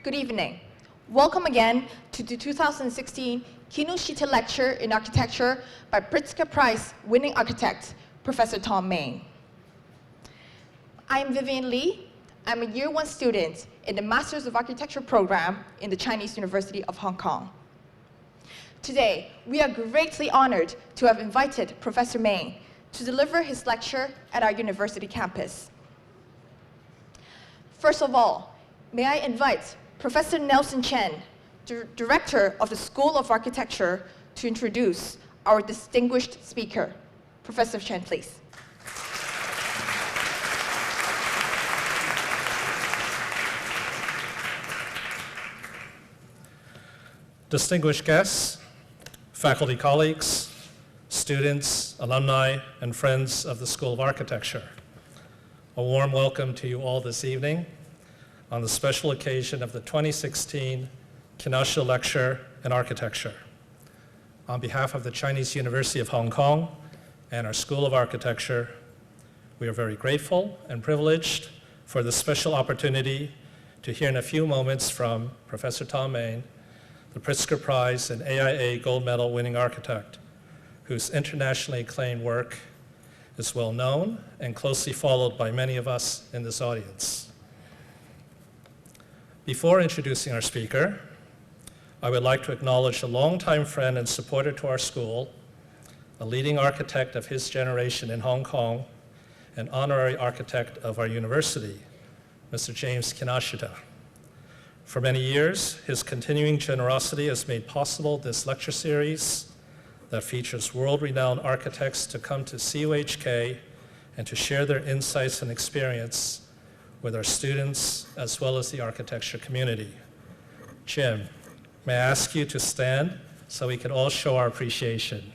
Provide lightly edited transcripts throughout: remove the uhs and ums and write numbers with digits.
Good evening. Welcome again to the 2016 CUHK Lecture in Architecture by Pritzker Prize winning architect, Professor Thom Mayne. I'm Vivian Lee. I'm a Year 1 student in the Masters of Architecture program in the Chinese University of Hong Kong. Today, we are greatly honored to have invited Professor Mayne to deliver his lecture at our university campus. First of all, may I invite Professor Nelson Chen, Director of the School of Architecture, to introduce our distinguished speaker. Professor Chen, please. Distinguished guests, faculty colleagues, students, alumni, and friends of the School of Architecture. A warm welcome to you all this evening on the special occasion of the 2016 CUHK Lecture in Architecture. On behalf of the Chinese University of Hong Kong and our School of Architecture, we are very grateful and privileged for this special opportunity to hear in a few moments from Professor Thom Mayne, the Pritzker Prize and AIA Gold Medal winning architect, whose internationally acclaimed work is well known and closely followed by many of us in this audience. Before introducing our speaker, I would like to acknowledge a longtime friend and supporter to our school, a leading architect of his generation in Hong Kong, and honorary architect of our university, Mr. James Kinashita. For many years, his continuing generosity has made possible this lecture series that features world-renowned architects to come to CUHK and to share their insights and experience with our students as well as the architecture community. Jim, may I ask you to stand so we can all show our appreciation.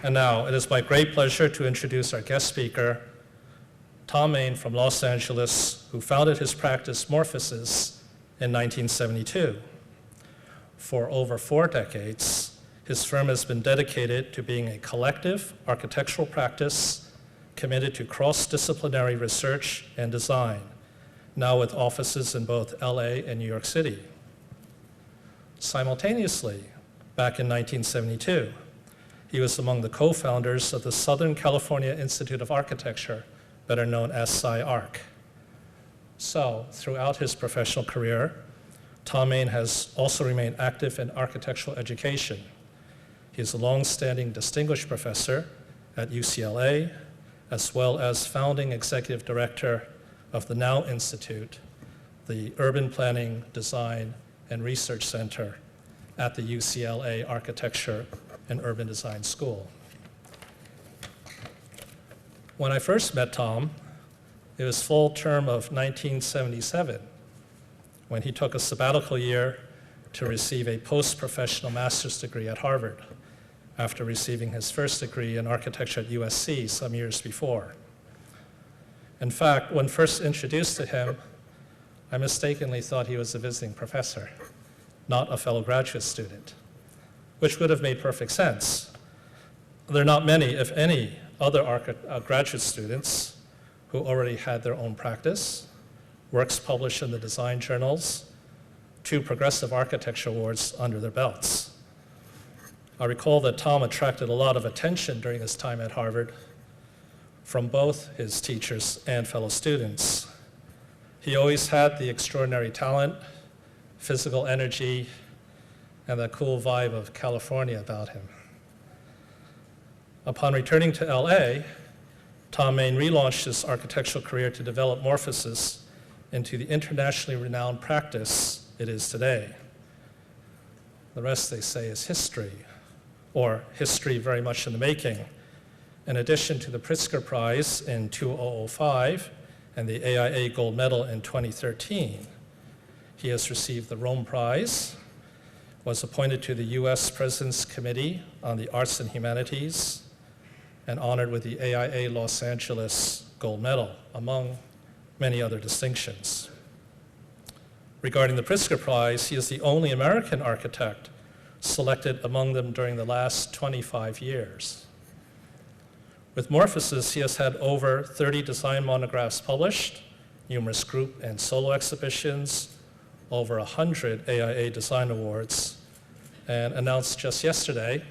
And now, it is my great pleasure to introduce our guest speaker, Thom Mayne from Los Angeles, who founded his practice Morphosis in 1972. For over 4 decades, his firm has been dedicated to being a collective architectural practice committed to cross-disciplinary research and design, now with offices in both LA and New York City. Simultaneously, back in 1972, he was among the co-founders of the Southern California Institute of Architecture, better known as CUHK. So, throughout his professional career, Thom Mayne has also remained active in architectural education. He is a long-standing distinguished professor at UCLA, as well as founding executive director of the Now Institute, the Urban Planning, Design, and Research Center at the UCLA Architecture and Urban Design School. When I first met Thom, it was fall term of 1977, when he took a sabbatical year to receive a post-professional master's degree at Harvard, after receiving his first degree in architecture at USC some years before. In fact, when first introduced to him, I mistakenly thought he was a visiting professor, not a fellow graduate student, which would have made perfect sense. There are not many, if any, other graduate students who already had their own practice, works published in the design journals, 2 Progressive Architecture Awards under their belts. I recall that Thom attracted a lot of attention during his time at Harvard from both his teachers and fellow students. He always had the extraordinary talent, physical energy, and the cool vibe of California about him. Upon returning to LA, Thom Mayne relaunched his architectural career to develop Morphosis into the internationally renowned practice it is today. The rest, they say, is history, or history very much in the making. In addition to the Pritzker Prize in 2005 and the AIA Gold Medal in 2013, he has received the Rome Prize, was appointed to the US President's Committee on the Arts and Humanities, and honored with the AIA Los Angeles Gold Medal, among many other distinctions. Regarding the Pritzker Prize, he is the only American architect selected among them during the last 25 years. With Morphosis, he has had over 30 design monographs published, numerous group and solo exhibitions, over 100 AIA Design Awards, and announced just yesterday,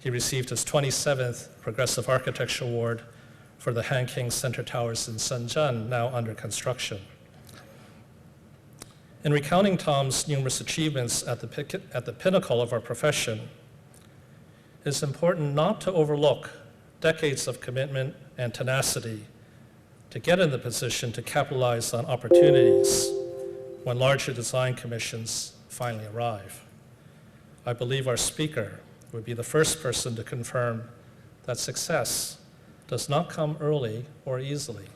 he received his 27th Progressive Architecture Award for the Hanking Center Towers in Shenzhen, now under construction. In recounting Thom's numerous achievements at the pinnacle of our profession, it's important not to overlook decades of commitment and tenacity to get in the position to capitalize on opportunities when larger design commissions finally arrive. I believe our speaker would be the first person to confirm that success does not come early or easily.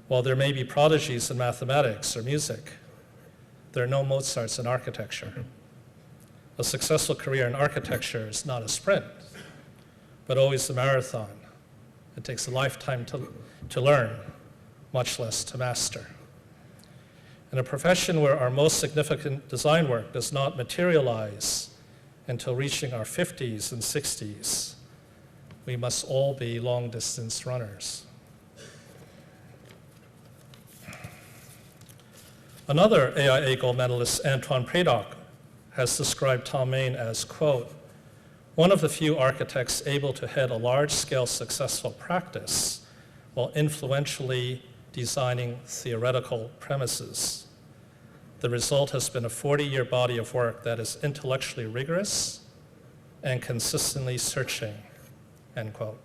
While there may be prodigies in mathematics or music, there are no Mozarts in architecture. A successful career in architecture is not a sprint, but always a marathon. It takes a lifetime to learn, much less to master. In a profession where our most significant design work does not materialize until reaching our 50s and 60s, we must all be long-distance runners. Another AIA gold medalist, Antoine Prédoc, has described Thom Mayne as, quote, one of the few architects able to head a large-scale successful practice while influentially designing theoretical premises. The result has been a 40-year body of work that is intellectually rigorous and consistently searching, end quote.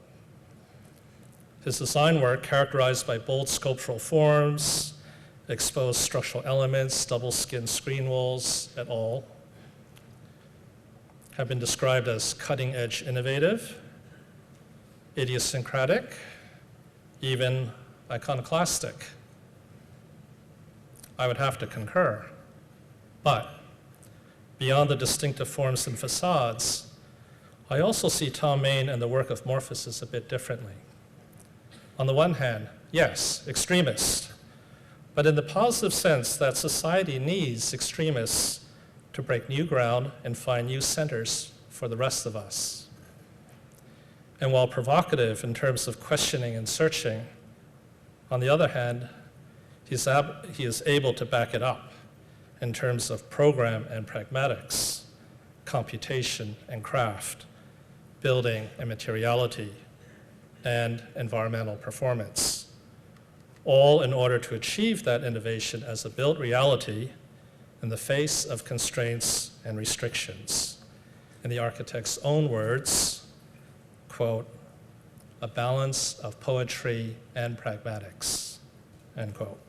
His design work, characterized by bold sculptural forms, exposed structural elements, double-skin screen walls, et al., have been described as cutting-edge innovative, idiosyncratic, even iconoclastic. I would have to concur. But beyond the distinctive forms and facades, I also see Thom Mayne and the work of Morphosis a bit differently. On the one hand, yes, extremist, but in the positive sense that society needs extremists to break new ground and find new centers for the rest of us. And while provocative in terms of questioning and searching, on the other hand, he is able to back it up in terms of program and pragmatics, computation and craft, building and materiality, and environmental performance, all in order to achieve that innovation as a built reality in the face of constraints and restrictions. In the architect's own words, quote, a balance of poetry and pragmatics, end quote.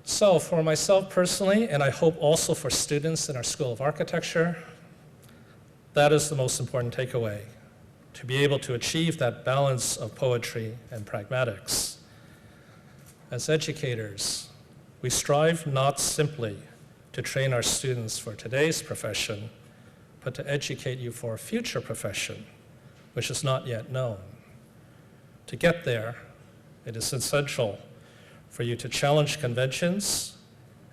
So for myself personally, and I hope also for students in our School of Architecture, that is the most important takeaway, to be able to achieve that balance of poetry and pragmatics. As educators, we strive not simply to train our students for today's profession, but to educate you for a future profession, which is not yet known. To get there, it is essential for you to challenge conventions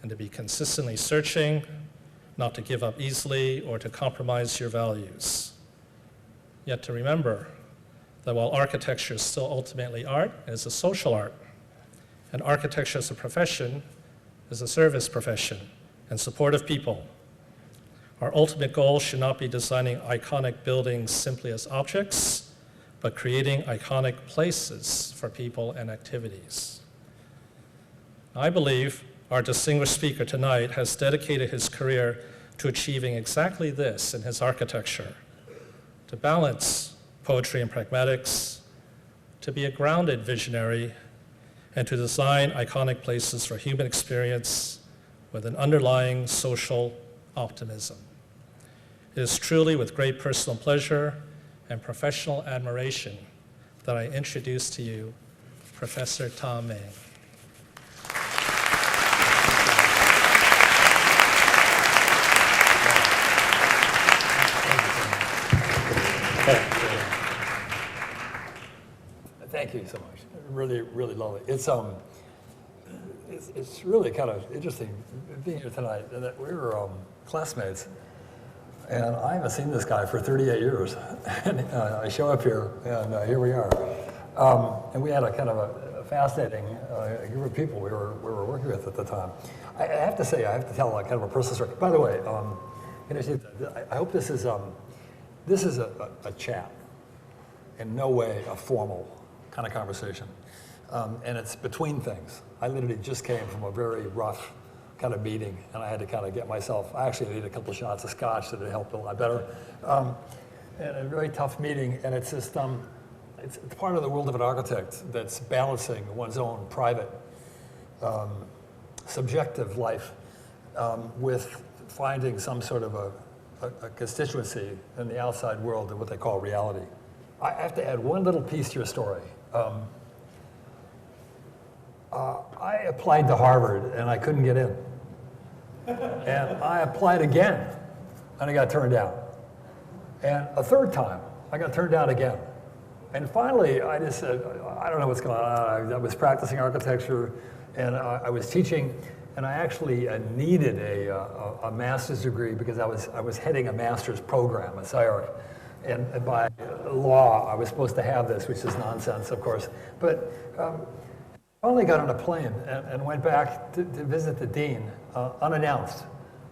and to be consistently searching, not to give up easily or to compromise your values. Yet to remember that while architecture is still ultimately art, it is a social art, and architecture as a profession is a service profession in support of people. Our ultimate goal should not be designing iconic buildings simply as objects, but creating iconic places for people and activities. I believe our distinguished speaker tonight has dedicated his career to achieving exactly this in his architecture, to balance poetry and pragmatics, to be a grounded visionary, and to design iconic places for human experience with an underlying social optimism. It is truly with great personal pleasure and professional admiration that I introduce to you Professor Thom Mayne. Thank you so much. Really, really lovely. it's really kind of interesting being here tonight. That we were classmates, and I haven't seen this guy for 38 years. And I show up here, and here we are. And we had a kind of a fascinating group of people we were working with at the time. I have to say, I have to tell kind of a personal story. By the way, I hope this is a chat, in no way a formal kind of conversation. And it's between things. I literally just came from a very rough kind of meeting, and I had to kind of get myself, I actually needed a couple of shots of scotch that had helped a lot better. And a very tough meeting, and it's just, it's part of the world of an architect that's balancing one's own private, subjective life with finding some sort of a constituency in the outside world of what they call reality. I have to add one little piece to your story. I applied to Harvard and I couldn't get in. And I applied again and I got turned down. And a third time, I got turned down again. And finally, I just said, I don't know what's going on. I was practicing architecture and I was teaching, and I actually needed a master's degree because I was heading a master's program at CUHK. And by law, I was supposed to have this, which is nonsense, of course. But I only got on a plane and went back to visit the dean unannounced,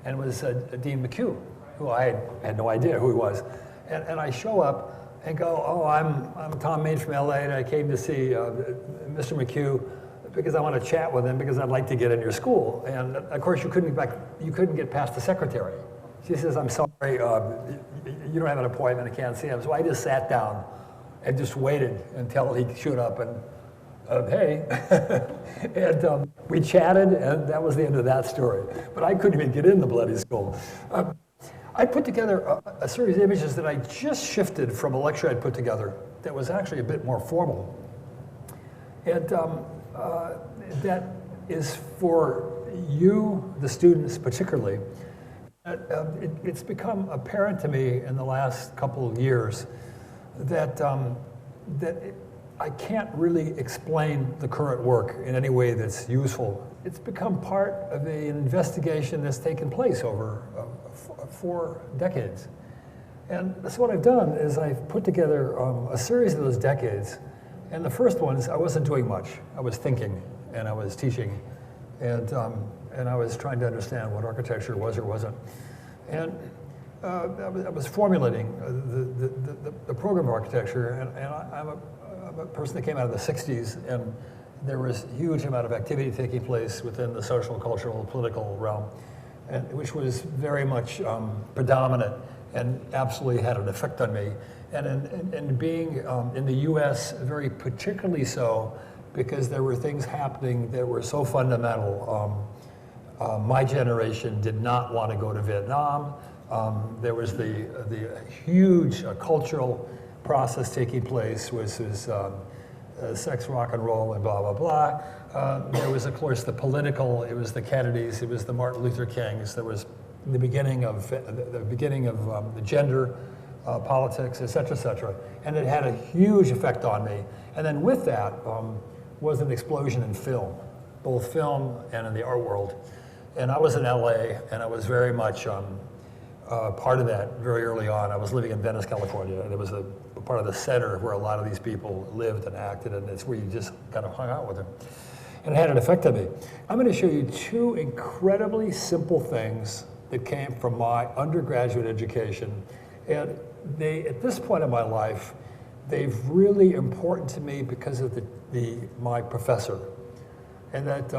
and it was Dean McHugh, who I had no idea who he was. And I show up and go, oh, I'm Thom Mayne from LA, and I came to see Mr. McHugh because I want to chat with him because I'd like to get in your school. And of course, you couldn't get past the secretary. She says, I'm sorry, you don't have an appointment, I can't see him. So I just sat down and just waited until he showed up and, hey. And we chatted, and that was the end of that story. But I couldn't even get in the bloody school. I put together a series of images that I just shifted from a lecture I'd put together that was actually a bit more formal. And that is for you, the students particularly. It's become apparent to me in the last couple of years that I can't really explain the current work in any way that's useful. It's become part of an investigation that's taken place over 4 decades. And that's what I've done is I've put together a series of those decades. And the first ones, I wasn't doing much. I was thinking and I was teaching. And I was trying to understand what architecture was or wasn't. And I was formulating the program of architecture, and I'm a person that came out of the 60s, and there was a huge amount of activity taking place within the social, cultural, political realm, and which was very much predominant and absolutely had an effect on me. And being in the US, very particularly so, because there were things happening that were so fundamental. My generation did not want to go to Vietnam. There was the huge cultural process taking place, which was sex, rock and roll, and blah, blah, blah. There was, of course, the political. It was the Kennedys. It was the Martin Luther Kings. There was the beginning of the gender politics, et cetera, et cetera. And it had a huge effect on me. And then with that was an explosion in film, both film and in the art world. And I was in LA, and I was very much part of that very early on. I was living in Venice, California, and it was a part of the center where a lot of these people lived and acted, and it's where you just kind of hung out with them. And it had an effect on me. I'm going to show you 2 incredibly simple things that came from my undergraduate education. And they, at this point in my life, they've really important to me because of my professor. And that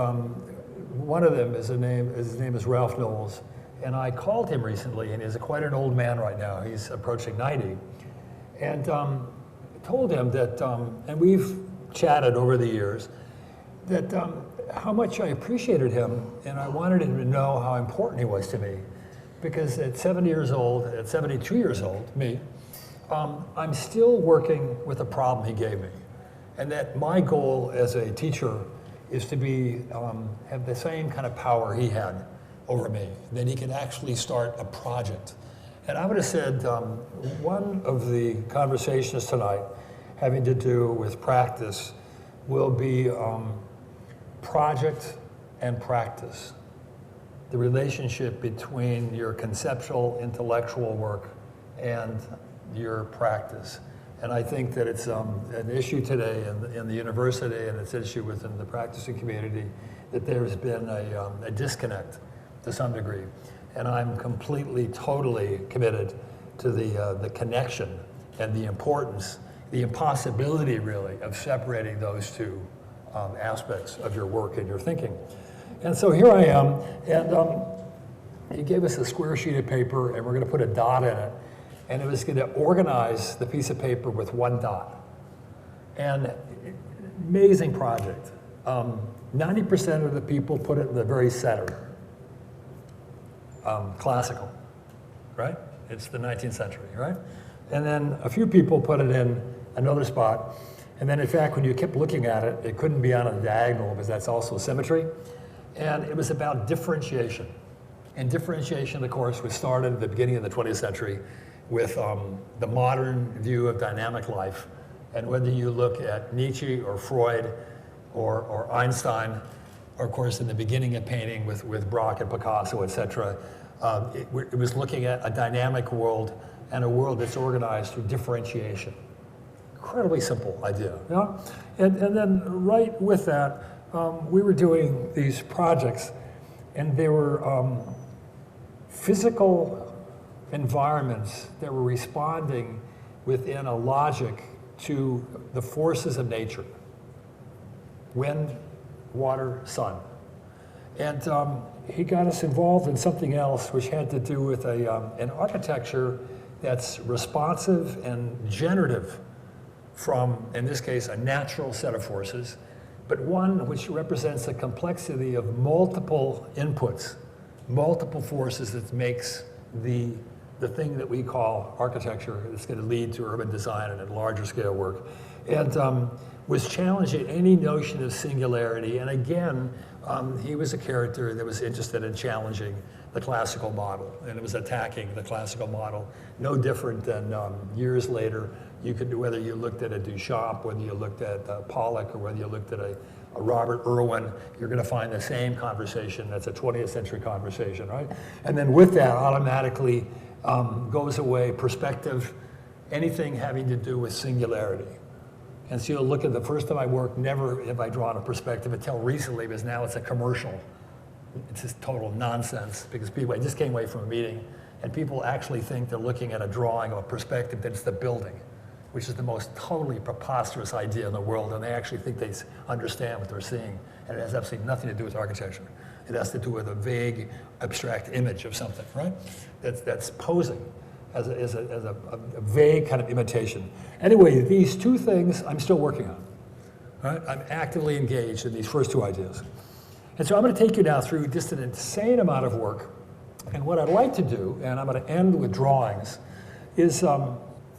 one of them his name is Ralph Knowles. And I called him recently, and he's quite an old man right now. He's approaching 90. And told him that, and we've chatted over the years, that how much I appreciated him, and I wanted him to know how important he was to me. Because at 70 years old, at 72 years old, I'm still working with a problem he gave me. And that my goal as a teacher is to have the same kind of power he had over me, that he could actually start a project. And I would have said one of the conversations tonight having to do with practice will be project and practice, the relationship between your conceptual, intellectual work and your practice. And I think that it's an issue today in the university, and it's an issue within the practicing community, that there's been a disconnect to some degree. And I'm completely, totally committed to the connection and the importance, the impossibility really, of separating those two aspects of your work and your thinking. And so here I am, and he gave us a square sheet of paper, and we're going to put a dot in it, and it was going to organize the piece of paper with one dot. And amazing project. 90% of the people put it in the very center. Classical, right? It's the 19th century, right? And then a few people put it in another spot. And then in fact, when you kept looking at it, it couldn't be on a diagonal because that's also symmetry. And it was about differentiation. And differentiation, of course, was started at the beginning of the 20th century with the modern view of dynamic life. And whether you look at Nietzsche or Freud or Einstein, or of course in the beginning of painting with Braque and Picasso, et cetera, it was looking at a dynamic world and a world that's organized through differentiation. Incredibly simple idea. Yeah? And then right with that, we were doing these projects, and they were physical environments that were responding within a logic to the forces of nature. Wind, water, sun. And he got us involved in something else which had to do with an architecture that's responsive and generative from, in this case, a natural set of forces, but one which represents the complexity of multiple inputs, multiple forces that makes the thing that we call architecture that's going to lead to urban design and larger scale work. And was challenging any notion of singularity. And again, he was a character that was interested in challenging the classical model, and it was attacking the classical model, no different than years later, you could do, whether you looked at a Duchamp, whether you looked at Pollock, or whether you looked at a Robert Irwin, you're going to find the same conversation. That's a 20th century conversation, right? And then with that, automatically goes away perspective, anything having to do with singularity. And so you'll look at the first time I worked, never have I drawn a perspective until recently, because now it's a commercial. It's just total nonsense, because people, I just came away from a meeting, and people actually think they're looking at a drawing of a perspective that's the building, which is the most totally preposterous idea in the world, and they actually think they understand what they're seeing, and it has absolutely nothing to do with architecture. It has to do with a vague, abstract image of something, right? That's posing as a vague kind of imitation. Anyway, these two things I'm still working on, right? I'm actively engaged in these first two ideas. And so I'm going to take you now through just an insane amount of work, and what I'd like to do, and I'm going to end with drawings, is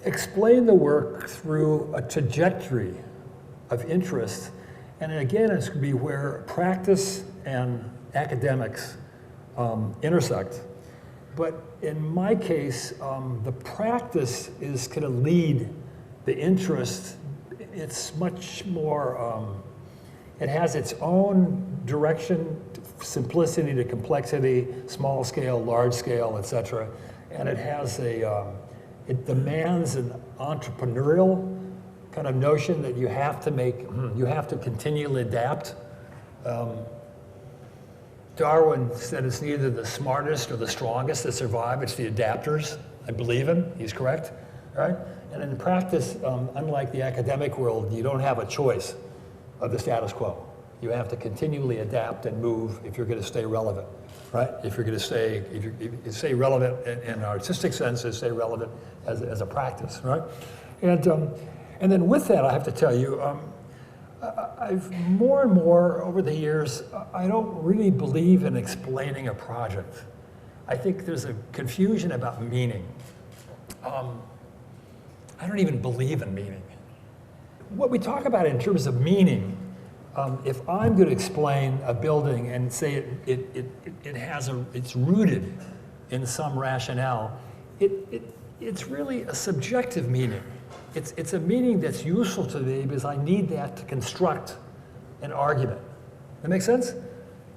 explain the work through a trajectory of interest. And again, it's going to be where practice and academics intersect. But in my case, the practice is going to lead the interest. It's much more, it has its own direction, simplicity to complexity, small scale, large scale, et cetera. And it has it demands an entrepreneurial kind of notion that you have to continually adapt. Darwin said it's neither the smartest or the strongest that survive, it's the adapters. I believe him, he's correct, right? And in practice, unlike the academic world, you don't have a choice of the status quo. You have to continually adapt and move if you're going to stay relevant, right? If you're going to stay, if you stay relevant in an artistic sense, stay relevant as a practice, right? And then with that, I have to tell you, I've more and more over the years, I don't really believe in explaining a project. I think there's a confusion about meaning. I don't even believe in meaning. What we talk about in terms of meaning, if I'm going to explain a building and say it's rooted in some rationale, it's really a subjective meaning. It's a meaning that's useful to me because I need that to construct an argument. That make sense?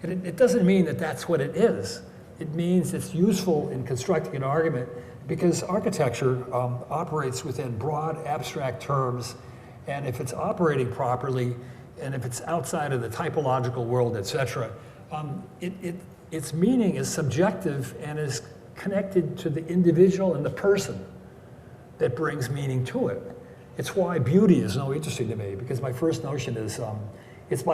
It doesn't mean that that's what it is. It means it's useful in constructing an argument because architecture operates within broad abstract terms, and if it's operating properly, and if it's outside of the typological world, etc., its meaning is subjective and is connected to the individual and the person that brings meaning to it. It's why beauty is so interesting to me, because my first notion is it's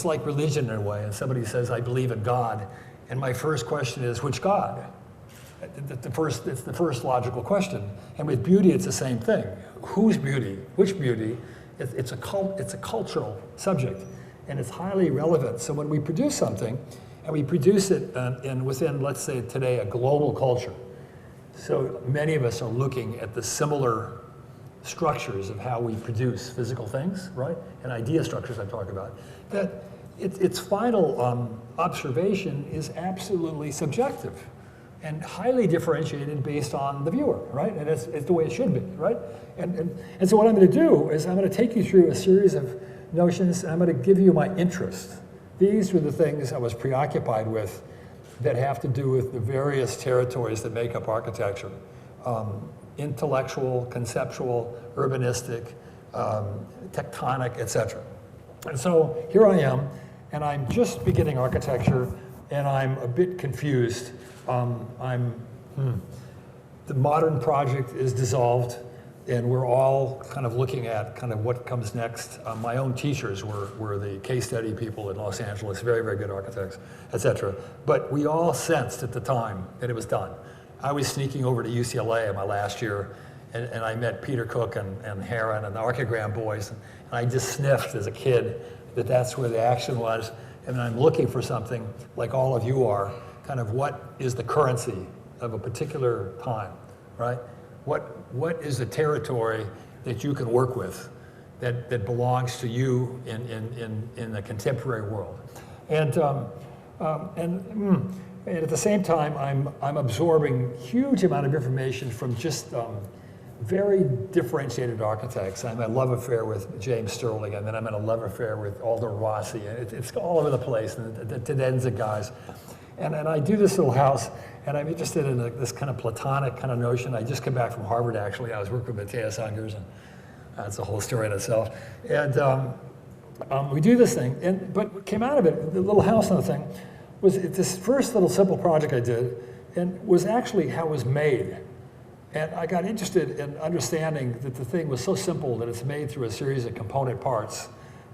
like religion in a way, and somebody says, I believe in God, and my first question is, which God? It's the first logical question. And with beauty, it's the same thing. Whose beauty? Which beauty? It's a cultural subject, and it's highly relevant. So when we produce something, and we produce it within, let's say today, a global culture, so many of us are looking at the similar structures of how we produce physical things, right? And idea structures I'm talking about, that its final observation is absolutely subjective and highly differentiated based on the viewer, right? And it's the way it should be, right? And so what I'm going to do is I'm going to take you through a series of notions, and I'm going to give you my interest. These were the things I was preoccupied with that have to do with the various territories that make up architecture. Intellectual, conceptual, urbanistic, tectonic, etc. And so here I am, and I'm just beginning architecture, and I'm a bit confused. The modern project is dissolved, and we're all kind of looking at kind of what comes next. My own teachers were the case study people in Los Angeles, very, very good architects, etc. But we all sensed at the time that it was done. I was sneaking over to UCLA in my last year, and I met Peter Cook and Heron and the Archigram boys, and I just sniffed as a kid that that's where the action was, and I'm looking for something like all of you are, kind of what is the currency of a particular time, right? What is the territory that you can work with that belongs to you in the contemporary world? And at the same time, I'm absorbing huge amount of information from just very differentiated architects. I'm in a love affair with James Sterling, and then I'm in a love affair with Aldo Rossi, and it's all over the place, and the Tendenza guys. And I do this little house, and I'm interested in this kind of Platonic kind of notion. I just came back from Harvard, actually. I was working with Matthias Ungers, and that's a whole story in itself. And we do this thing, but what came out of it, the little house and the thing, was this first little simple project I did, and was actually how it was made. And I got interested in understanding that the thing was so simple that it's made through a series of component parts.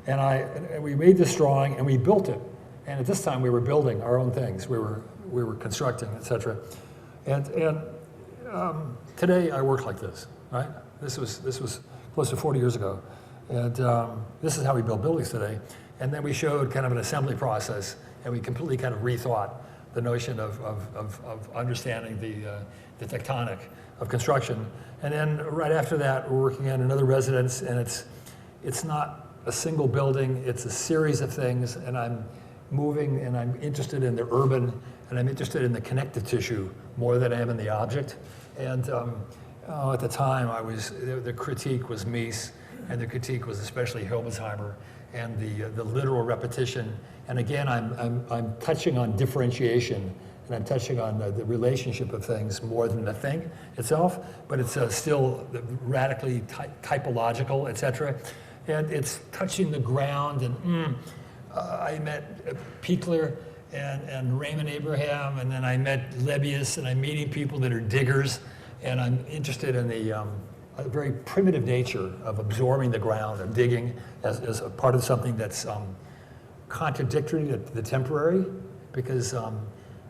And we made this drawing, and we built it. And at this time, we were building our own things. We were constructing, et cetera. And today, I work like this, right? This was close to 40 years ago. And this is how we build buildings today. And then we showed kind of an assembly process, and we completely kind of rethought the notion of understanding the tectonic of construction. And then right after that, we're working on another residence, and it's not a single building, it's a series of things, and I'm moving, and I'm interested in the urban, and I'm interested in the connective tissue more than I am in the object. And at the time, the critique was Mies, and the critique was especially Hildesheimer, and the literal repetition. And again, I'm touching on differentiation, and I'm touching on the relationship of things more than the thing itself, but it's still radically typological, et cetera. And it's touching the ground, and I met Pichler and Raymond Abraham, and then I met Lebbeus, and I'm meeting people that are diggers, and I'm interested in the very primitive nature of absorbing the ground and digging as a part of something that's contradictory to the temporary, because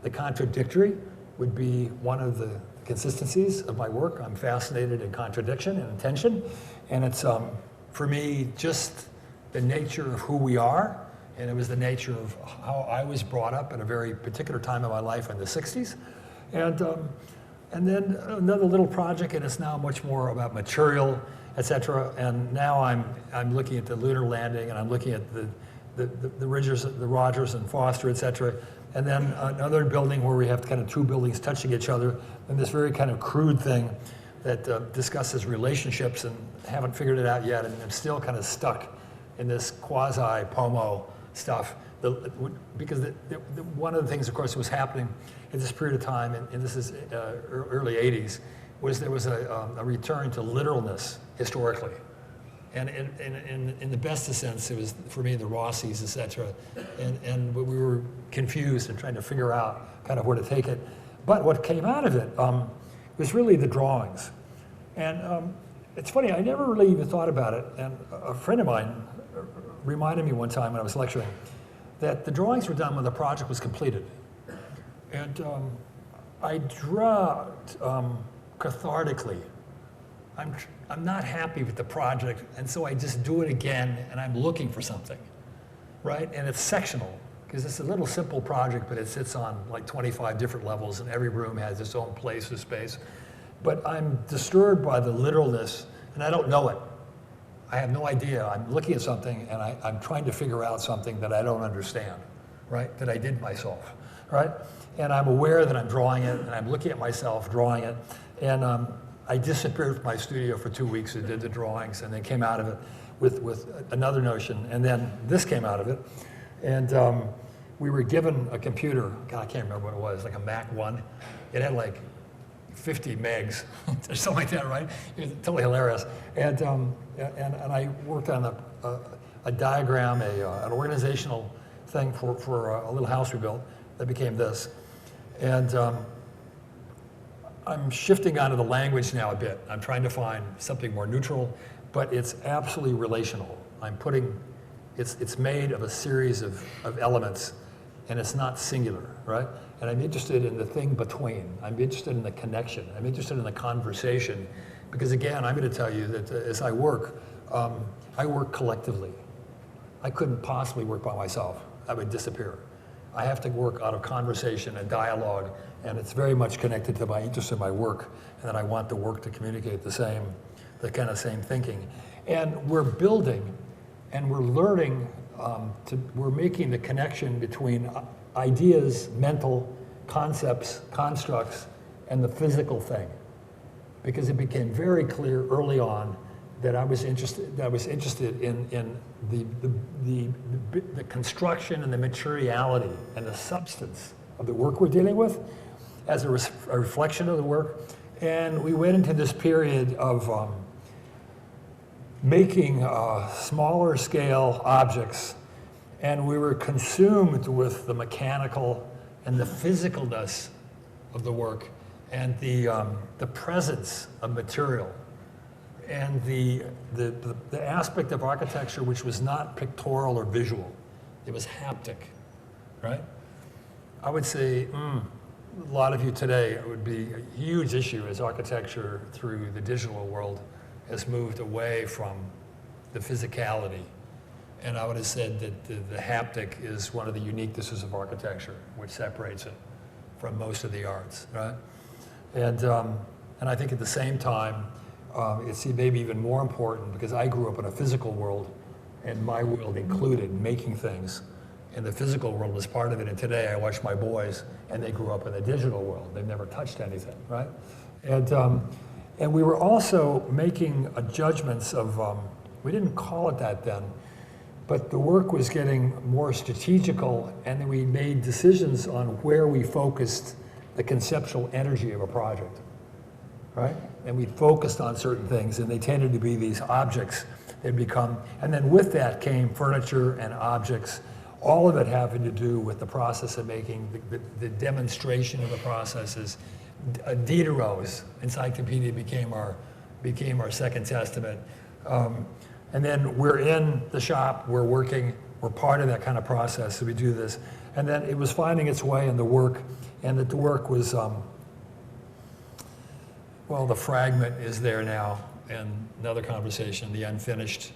the contradictory would be one of the consistencies of my work. I'm fascinated in contradiction and tension, and it's, for me, just the nature of who we are, and it was the nature of how I was brought up at a very particular time in my life in the 60s. And then another little project, and it's now much more about material, et cetera. And now I'm looking at the Lunar Landing, and I'm looking at the Rogers and Foster, et cetera. And then another building where we have kind of two buildings touching each other, and this very kind of crude thing that discusses relationships, and haven't figured it out yet, and I'm still kind of stuck in this quasi-Pomo stuff. Because one of the things, of course, that was happening in this period of time, and this is early 80s, was there was a return to literalness historically. And in the best of sense, it was, for me, the Rossies, et cetera. And we were confused and trying to figure out kind of where to take it. But what came out of it was really the drawings. And it's funny, I never really even thought about it. And a friend of mine reminded me one time when I was lecturing that the drawings were done when the project was completed. And I draw cathartically. I'm not happy with the project, and so I just do it again, and I'm looking for something, right? And it's sectional, because it's a little simple project, but it sits on like 25 different levels, and every room has its own place or space. But I'm disturbed by the literalness, and I don't know it. I have no idea. I'm looking at something, and I'm trying to figure out something that I don't understand, right? That I did myself, right? And I'm aware that I'm drawing it, and I'm looking at myself drawing it, and I disappeared from my studio for 2 weeks and did the drawings, and then came out of it with another notion, and then this came out of it. And we were given a computer. God, I can't remember what it was, like a Mac 1. It had like 50 megs or something like that, right? It was totally hilarious. And I worked on a diagram, an organizational thing for a little house we built that became this. And I'm shifting onto the language now a bit. I'm trying to find something more neutral, but it's absolutely relational. It's made of a series of elements, and it's not singular, right? And I'm interested in the thing between. I'm interested in the connection. I'm interested in the conversation, because again, I'm going to tell you that as I work collectively. I couldn't possibly work by myself. I would disappear. I have to work out of conversation and dialogue, and it's very much connected to my interest in my work, and that I want the work to communicate the kind of same thinking. And we're building, and we're learning, we're making the connection between ideas, mental concepts, constructs, and the physical thing. Because it became very clear early on that I was interested in the construction and the materiality and the substance of the work we're dealing with as a reflection of the work. And we went into this period of making smaller scale objects, and we were consumed with the mechanical and the physicalness of the work, and the presence of material, and the aspect of architecture which was not pictorial or visual. It was haptic, right? I would say a lot of you today, it would be a huge issue as architecture through the digital world has moved away from the physicality. And I would have said that the haptic is one of the uniquenesses of architecture, which separates it from most of the arts, right? And I think at the same time, it's maybe even more important because I grew up in a physical world, and my world included making things, and the physical world was part of it. And today I watch my boys, and they grew up in the digital world. They've never touched anything, right? And we were also making judgments of, we didn't call it that then, but the work was getting more strategical, and then we made decisions on where we focused the conceptual energy of a project, right? And we focused on certain things, and they tended to be these objects that become, and then with that came furniture and objects, all of it having to do with the process of making, the demonstration of the processes. Diderot's encyclopedia became our second testament. And then we're in the shop, we're working, we're part of that kind of process, so we do this. And then it was finding its way in the work, and that the work was, well, the fragment is there now, and another conversation, the unfinished.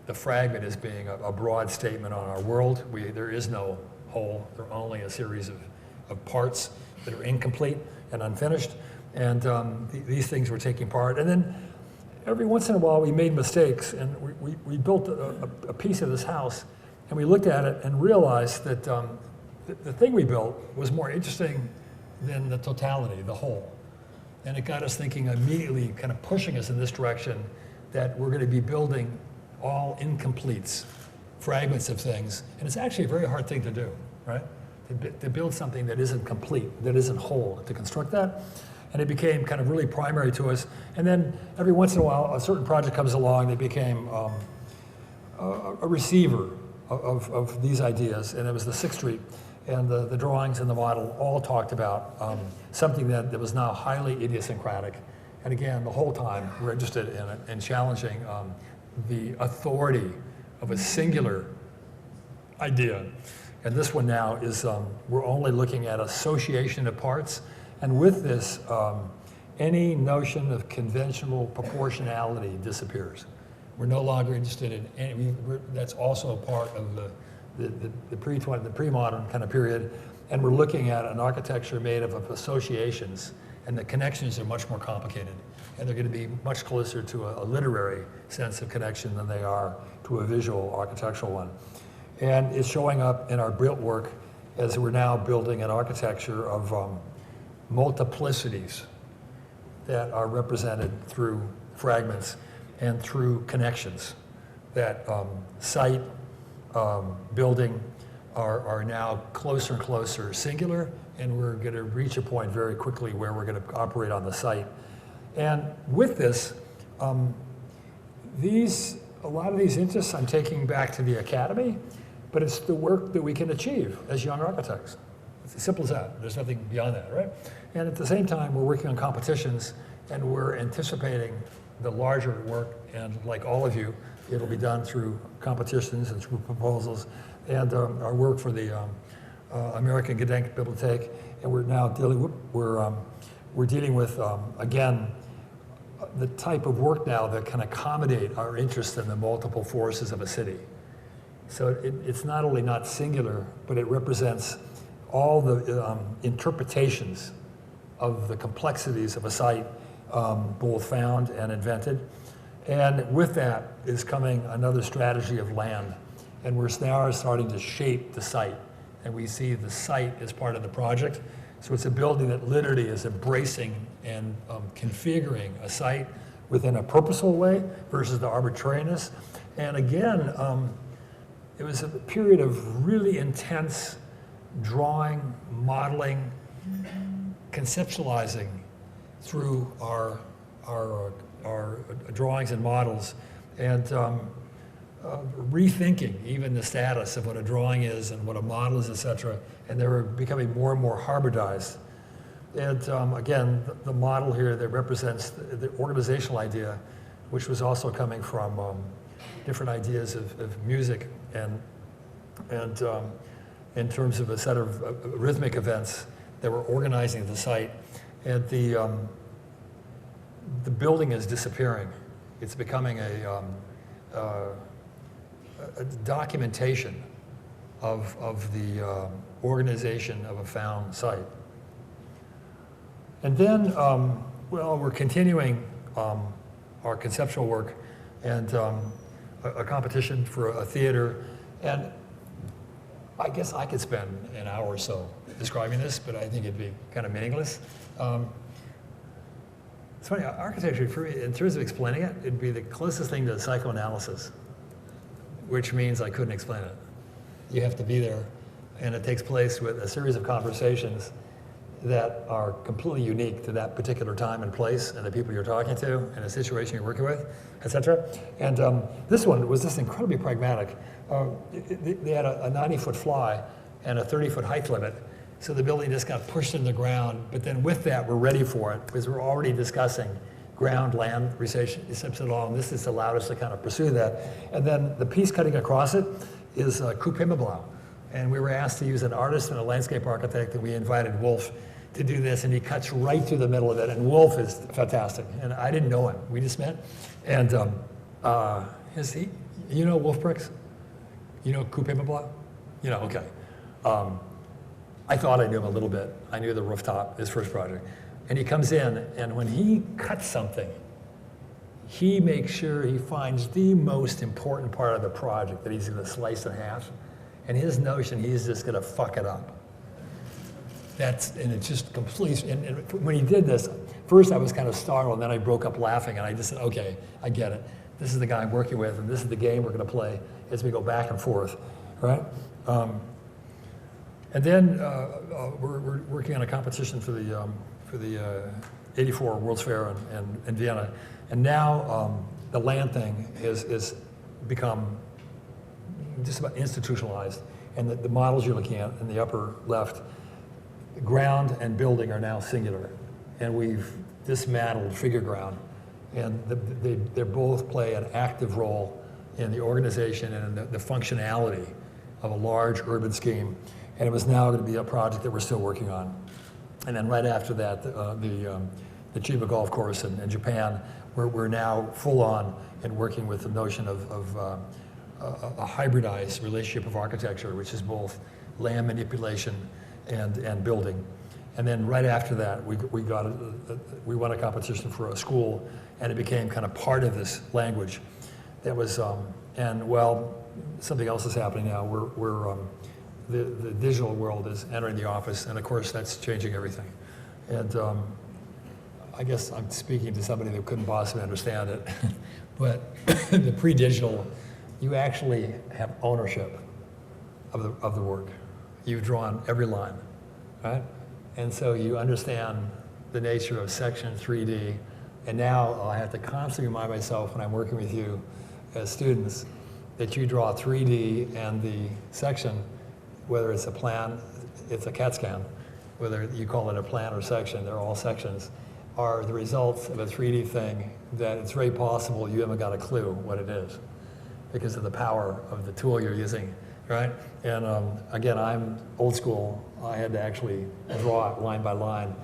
The fragment is being a broad statement on our world. There is no whole, there are only a series of parts that are incomplete and unfinished, and these things were taking part. And then every once in a while we made mistakes, and we built a piece of this house, and we looked at it and realized that the thing we built was more interesting than the totality, the whole. And it got us thinking immediately, kind of pushing us in this direction, that we're going to be building all incompletes, fragments of things, and it's actually a very hard thing to do, right? To build something that isn't complete, that isn't whole, to construct that. And it became kind of really primary to us. And then every once in a while, a certain project comes along that became a receiver of these ideas, and it was the 6th Street. And the drawings and the model all talked about something that was now highly idiosyncratic. And again, the whole time, we're interested in it and challenging the authority of a singular idea. And this one now is, we're only looking at association of parts. And with this, any notion of conventional proportionality disappears. We're no longer interested in any, that's also a part of the pre-modern kind of period. And we're looking at an architecture made of associations, and the connections are much more complicated. And they're going to be much closer to a literary sense of connection than they are to a visual architectural one. And it's showing up in our built work as we're now building an architecture of multiplicities that are represented through fragments and through connections. That site, building are now closer and closer singular, and we're going to reach a point very quickly where we're going to operate on the site. And with this, a lot of these interests I'm taking back to the academy, but it's the work that we can achieve as young architects. It's as simple as that. There's nothing beyond that, right? And at the same time, we're working on competitions, and we're anticipating the larger work, and like all of you, it'll be done through competitions and through proposals, and our work for the American Gedenkbibliothek, and we're now dealing, we're dealing with, again, the type of work now that can accommodate our interest in the multiple forces of a city. So it's not only not singular, but it represents all the interpretations of the complexities of a site, both found and invented. And with that is coming another strategy of land. And we're now starting to shape the site. And we see the site as part of the project. So it's a building that literally is embracing and configuring a site within a purposeful way versus the arbitrariness. And again, it was a period of really intense drawing, modeling, conceptualizing through our drawings and models, and rethinking even the status of what a drawing is and what a model is, etc. And they were becoming more and more hybridized. And again, the model here that represents the organizational idea, which was also coming from different ideas of music and in terms of a set of rhythmic events that were organizing the site. And the building is disappearing. It's becoming a documentation of the organization of a found site. And then, well, we're continuing our conceptual work and a competition for a theater. And I guess I could spend an hour or so describing this, but I think it'd be kind of meaningless. It's funny, architecture, for me, in terms of explaining it, it'd be the closest thing to psychoanalysis, which means I couldn't explain it. You have to be there, and it takes place with a series of conversations that are completely unique to that particular time and place and the people you're talking to and the situation you're working with, et cetera. And this one was just incredibly pragmatic. They had a 90-foot fly and a 30-foot height limit, so the building just got pushed in the ground. But then with that, we're ready for it because we're already discussing ground-land relationships along. This has allowed us to kind of pursue that. And then the piece cutting across it is Coherence. And we were asked to use an artist and a landscape architect, and we invited Wolf to do this, and he cuts right through the middle of it. And Wolf is fantastic, and I didn't know him. We just met, and you know Wolf Bricks? You know Coherence? You know, okay. I thought I knew him a little bit. I knew the rooftop, his first project. And he comes in, and when he cuts something, he makes sure he finds the most important part of the project that he's going to slice in half. And his notion, he's just going to fuck it up. And it's just complete. And when he did this, first I was kind of startled, and then I broke up laughing, and I just said, okay, I get it. this is the guy I'm working with, and this is the game we're going to play as we go back and forth, right? And then we're working on a competition for the '84 World's Fair in Vienna, and now the land thing is become just about institutionalized, and the models you're looking at in the upper left, ground and building are now singular, and we've dismantled figure ground, and they both play an active role in the organization and in the functionality of a large urban scheme, and it was now going to be a project that we're still working on. And then right after that, the Chiba Golf Course in Japan, we're now full on and working with the notion of a hybridized relationship of architecture, which is both land manipulation and building. And then right after that, we won a competition for a school, and it became kind of part of this language. That was, and well, something else is happening now. The digital world is entering the office, and of course that's changing everything. And I guess I'm speaking to somebody that couldn't possibly understand it, but the pre-digital, you actually have ownership of the work. You've drawn every line, right? And so you understand the nature of section 3D, and now I have to constantly remind myself when I'm working with you as students that you draw 3D and the section, whether it's a plan, it's a Catscan, whether you call it a plan or section, they're all sections, are the results of a 3D thing that it's very possible you haven't got a clue what it is because of the power of the tool you're using, right? And again, I'm old school. I had to actually draw it line by line.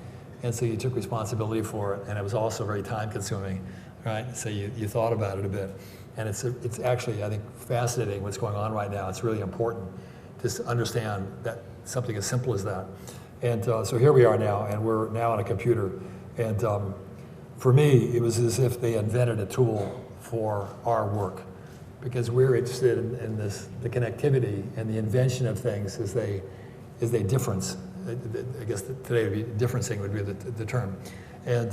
And so you took responsibility for it, and it was also very time consuming, right? So you thought about it a bit. And it's actually, I think, fascinating what's going on right now. It's really important to understand that something as simple as that. And so here we are now, and we're now on a computer. And for me, it was as if they invented a tool for our work, because we're interested in the connectivity and the invention of things as they difference. I guess today differencing would be the term. And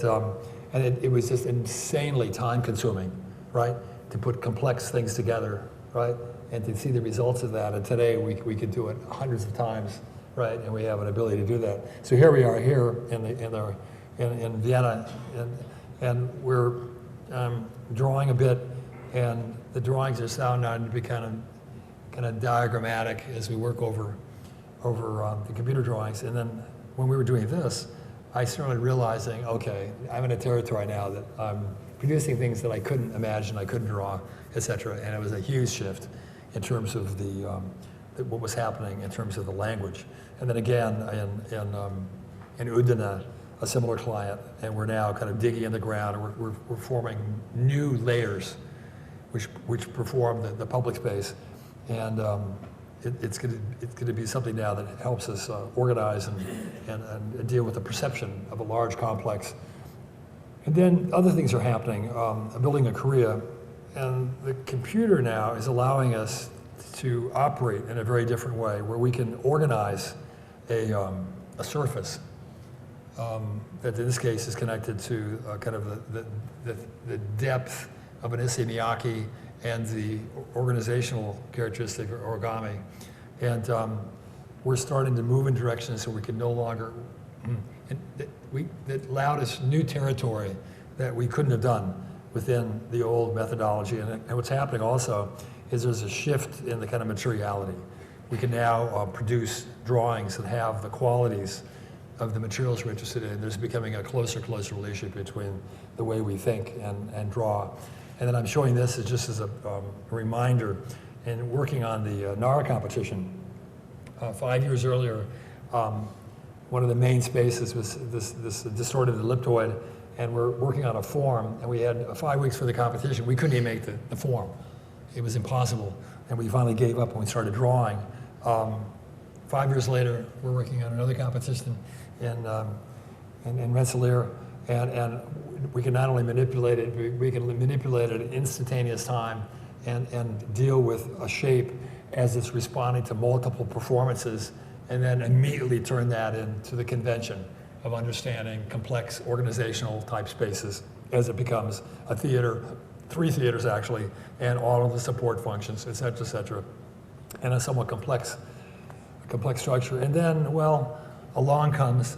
it was just insanely time consuming, right? To put complex things together, right? And to see the results of that. And today we could do it hundreds of times, right? And we have an ability to do that. So here we are here in Vienna, and we're drawing a bit, and the drawings are starting to be kind of diagrammatic as we work over the computer drawings. And then when we were doing this, I started realizing, okay, I'm in a territory now that I'm producing things that I couldn't imagine, I couldn't draw, etc. And it was a huge shift in terms of what was happening in terms of the language. And then again, in Udine, a similar client, and we're now kind of digging in the ground, and we're forming new layers which perform the public space. And it's going to be something now that helps us organize and deal with the perception of a large complex. And then other things are happening. I'm building a Korea, and the computer now is allowing us to operate in a very different way, where we can organize a surface that in this case is connected to kind of the depth of an issei miyake and the organizational characteristic of origami. And we're starting to move in directions so we can no longer, that allowed us new territory that we couldn't have done within the old methodology. And what's happening also is there's a shift in the kind of materiality. We can now produce drawings that have the qualities of the materials we're interested in. There's becoming a closer relationship between the way we think and draw. And then I'm showing this just as a reminder, and working on the NARA competition 5 years earlier, one of the main spaces was this distorted elliptoid, and we're working on a form, and we had 5 weeks for the competition. We couldn't even make the form. It was impossible, and we finally gave up when we started drawing. 5 years later, we're working on another competition in Rensselaer, and we can not only manipulate it, we can manipulate it at instantaneous time and deal with a shape as it's responding to multiple performances, and then immediately turn that into the convention of understanding complex organizational type spaces as it becomes a theater 3 theaters actually, and all of the support functions, et cetera, and a somewhat complex structure. And then, well, along comes,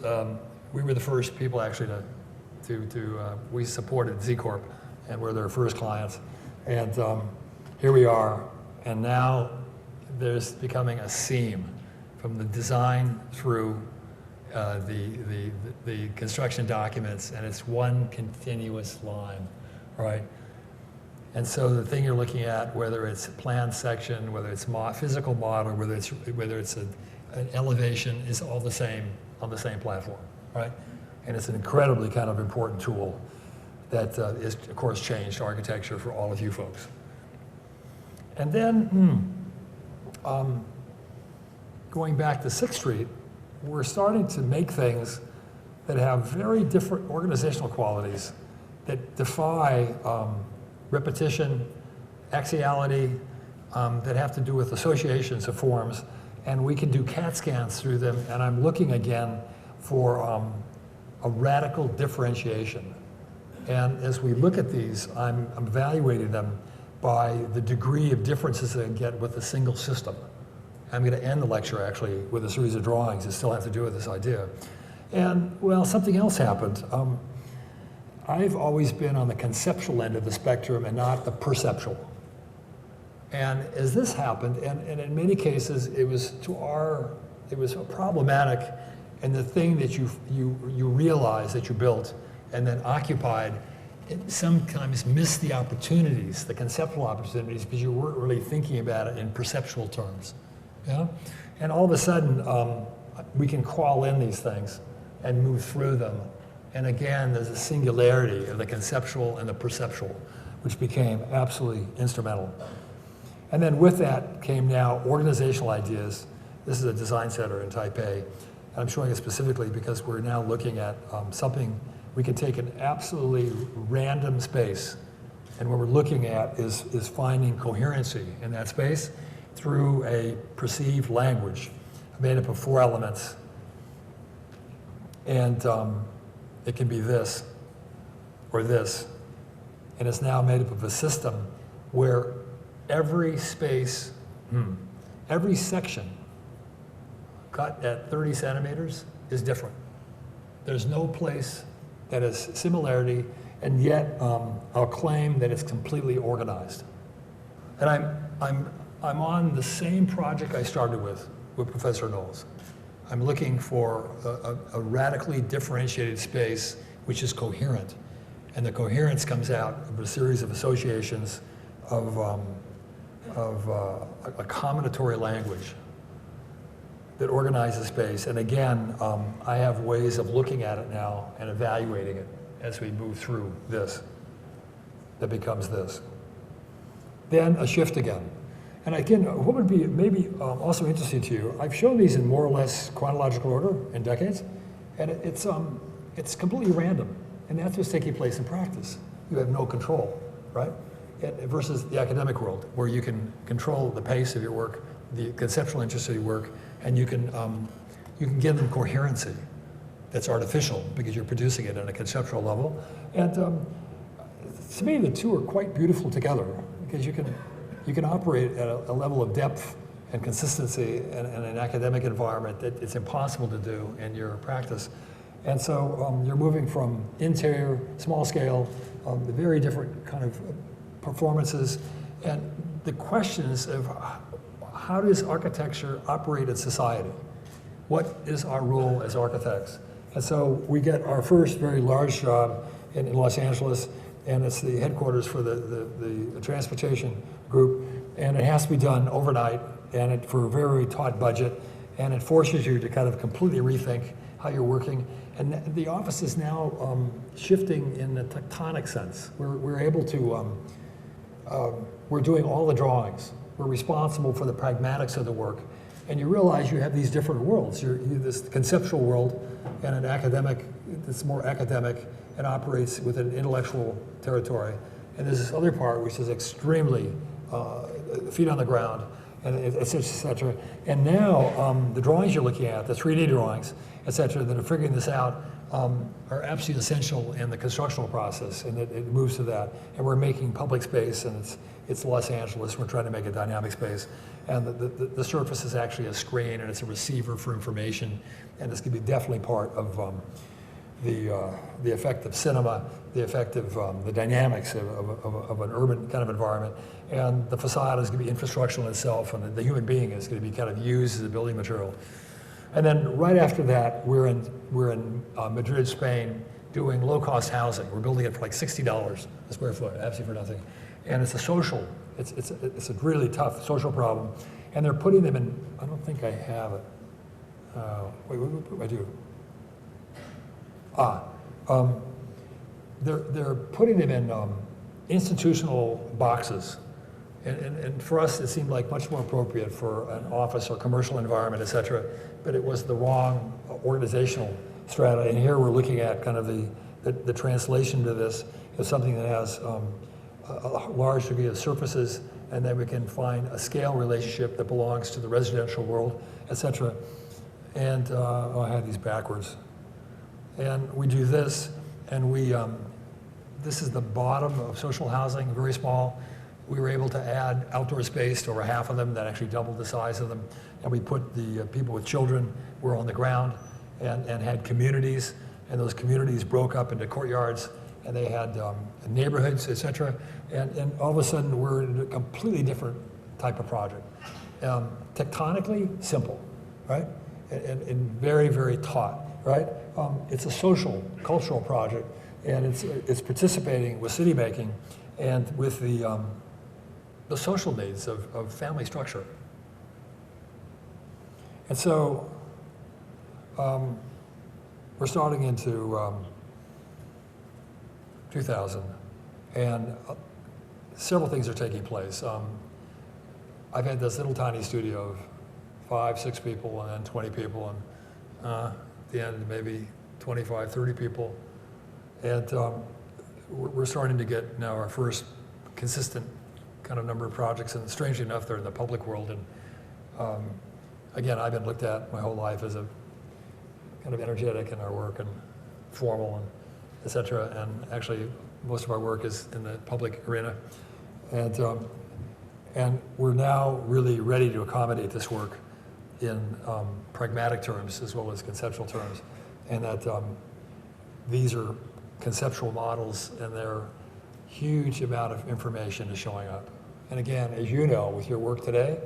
we were the first people actually we supported Z Corp, and we're their first clients. And here we are, and now there's becoming a seam from the design through the construction documents, and it's one continuous line, right? And so the thing you're looking at, whether it's a plan section, whether it's physical model, whether it's an elevation, is all the same on the same platform, right? And it's an incredibly kind of important tool that is, of course, changed architecture for all of you folks. And then, going back to 6th Street, we're starting to make things that have very different organizational qualities that defy repetition, axiality, that have to do with associations of forms, and we can do Catscans through them, and I'm looking again for a radical differentiation. And as we look at these, I'm evaluating them by the degree of differences that I get with a single system. I'm going to end the lecture actually with a series of drawings that still have to do with this idea. And well, something else happened. I've always been on the conceptual end of the spectrum and not the perceptual. And as this happened, and in many cases, it was problematic, and the thing that you realized that you built and then occupied, it sometimes missed the opportunities, the conceptual opportunities, because you weren't really thinking about it in perceptual terms. Yeah? And all of a sudden, we can crawl in these things and move through them. And again, there's a singularity of the conceptual and the perceptual, which became absolutely instrumental. And then with that came now organizational ideas. This is a design center in Taipei. And I'm showing it specifically because we're now looking at something, we can take an absolutely random space, and what we're looking at is finding coherency in that space through a perceived language made up of 4 elements. And it can be this or this. And it's now made up of a system where every space, every section cut at 30 centimeters is different. There's no place that has similarity, and yet I'll claim that it's completely organized. And I'm on the same project I started with Professor Knowles. I'm looking for a radically differentiated space which is coherent. And the coherence comes out of a series of associations of a combinatory language that organizes space. And again, I have ways of looking at it now and evaluating it as we move through this that becomes this. Then a shift again. And again, what would be maybe also interesting to you, I've shown these in more or less chronological order in decades, and it's completely random. And that's what's taking place in practice. You have no control, right? Versus the academic world, where you can control the pace of your work, the conceptual interest of your work, and you can give them coherency that's artificial because you're producing it at a conceptual level. And to me, the two are quite beautiful together because you can operate at a level of depth and consistency in an academic environment that it's impossible to do in your practice. And so you're moving from interior, small scale, very different kind of performances, and the questions of how does architecture operate in society? What is our role as architects? And so we get our first very large job in Los Angeles, and it's the headquarters for the transportation group, and it has to be done overnight, and for a very taut budget, and it forces you to kind of completely rethink how you're working. And the office is now shifting in the tectonic sense. We're able to, we're doing all the drawings. We're responsible for the pragmatics of the work. And you realize you have these different worlds. You're this conceptual world and an academic, that's more academic and operates with an intellectual territory. And there's this other part which is extremely feet on the ground, and et cetera, et cetera. And now the drawings you're looking at, the 3D drawings, et cetera, that are figuring this out, are absolutely essential in the constructional process, and it moves to that. And we're making public space, and it's Los Angeles. We're trying to make a dynamic space, and the surface is actually a screen, and it's a receiver for information, and it's going to be definitely part of the effect of cinema, the effect of the dynamics of an urban kind of environment, and the facade is going to be infrastructural in itself, and the human being is going to be kind of used as a building material. And then right after that, we're in Madrid, Spain, doing low-cost housing. We're building it for like $60 a square foot, absolutely for nothing. And it's it's a really tough social problem. And they're putting them in, I don't think I have it. I do. They're putting them in institutional boxes. And for us, it seemed like much more appropriate for an office or commercial environment, et cetera, but it was the wrong organizational strata. And here we're looking at kind of the translation to this as something that has a large degree of surfaces, and then we can find a scale relationship that belongs to the residential world, et cetera. And I had these backwards. And we do this, and this is the bottom of social housing, very small. We were able to add outdoor space to over half of them, that actually doubled the size of them. And we put the people with children were on the ground and had communities, and those communities broke up into courtyards, and they had neighborhoods, et cetera. And all of a sudden, we're in a completely different type of project. Tectonically, simple, right? And very, very taut, right? It's a social, cultural project, and it's participating with city making and with the social needs of family structure. And so we're starting into 2000, and several things are taking place. I've had this little tiny studio of 5, 6 people, and then 20 people, and at the end, maybe 25, 30 people. And we're starting to get now our first consistent kind of number of projects, and strangely enough, they're in the public world. And again, I've been looked at my whole life as a kind of energetic in our work and formal and et cetera. And actually, most of our work is in the public arena. And we're now really ready to accommodate this work in pragmatic terms as well as conceptual terms. And that these are conceptual models, and their huge amount of information is showing up. And again, as you know, with your work today,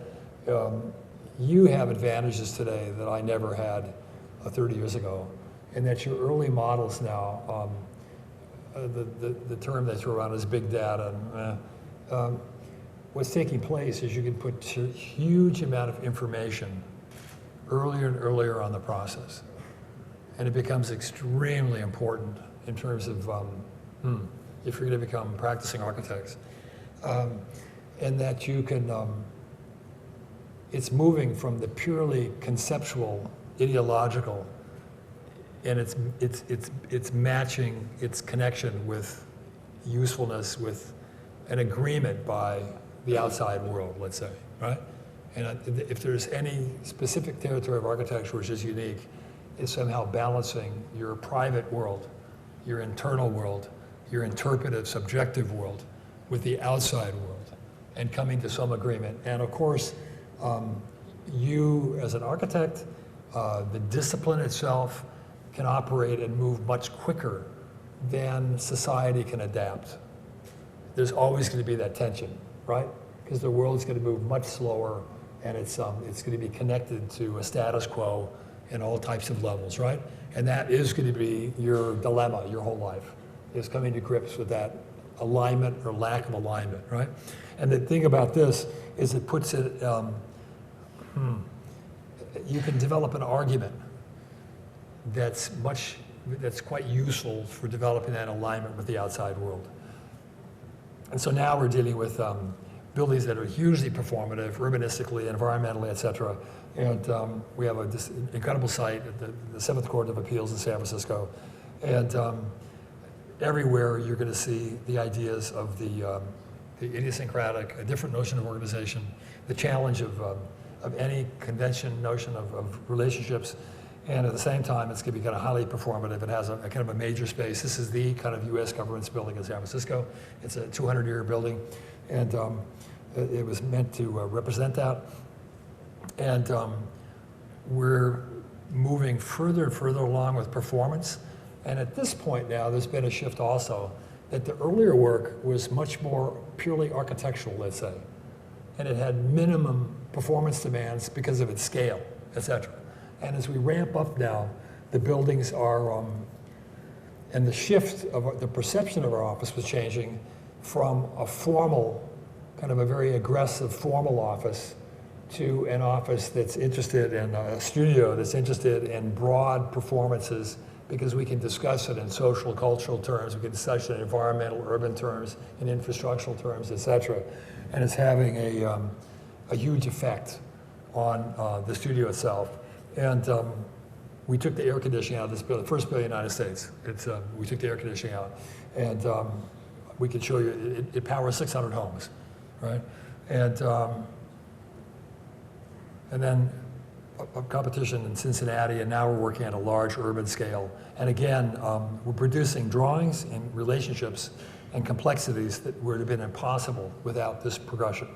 you have advantages today that I never had 30 years ago, and that your early models now, the term they throw around is big data. And, what's taking place is you can put a huge amount of information earlier and earlier on the process, and it becomes extremely important in terms of if you're going to become practicing architects, and that you can, it's moving from the purely conceptual, ideological, and it's matching its connection with usefulness, with an agreement by the outside world, let's say, right? And if there's any specific territory of architecture which is unique, is somehow balancing your private world, your internal world, your interpretive, subjective world with the outside world, and coming to some agreement. And of course, you as an architect, the discipline itself can operate and move much quicker than society can adapt. There's always going to be that tension, right? Because the world is going to move much slower, and it's going to be connected to a status quo in all types of levels, right? And that is going to be your dilemma your whole life, is coming to grips with that alignment or lack of alignment, right? And the thing about this is it puts it, you can develop an argument that's quite useful for developing that alignment with the outside world. And so now we're dealing with buildings that are hugely performative, urbanistically, environmentally, et cetera. And we have this incredible site at the 7th Court of Appeals in San Francisco. And everywhere you're going to see the ideas of the idiosyncratic, a different notion of organization, the challenge of any convention notion of relationships, And at the same time, it's going to be kind of highly performative. It has a kind of a major space. This is the kind of U.S. government's building in San Francisco. It's a 200-year building, and it was meant to represent that. And we're moving further and further along with performance. And at this point now, there's been a shift also, that the earlier work was much more purely architectural, let's say. And it had minimum performance demands because of its scale, et cetera. And as we ramp up now, the buildings are, and the shift of the perception of our office was changing from a formal, kind of a very aggressive formal office to an office that's interested in a studio that's interested in broad performances, because we can discuss it in social, cultural terms, we can discuss it in environmental, urban terms, in infrastructural terms, et cetera. And it's having a huge effect on the studio itself. And we took the air conditioning out of this building, first building in the United States. We took the air conditioning out. And we can show you, it powers 600 homes, right? And then a competition in Cincinnati, and now we're working at a large urban scale. And again, we're producing drawings and relationships and complexities that would have been impossible without this progression.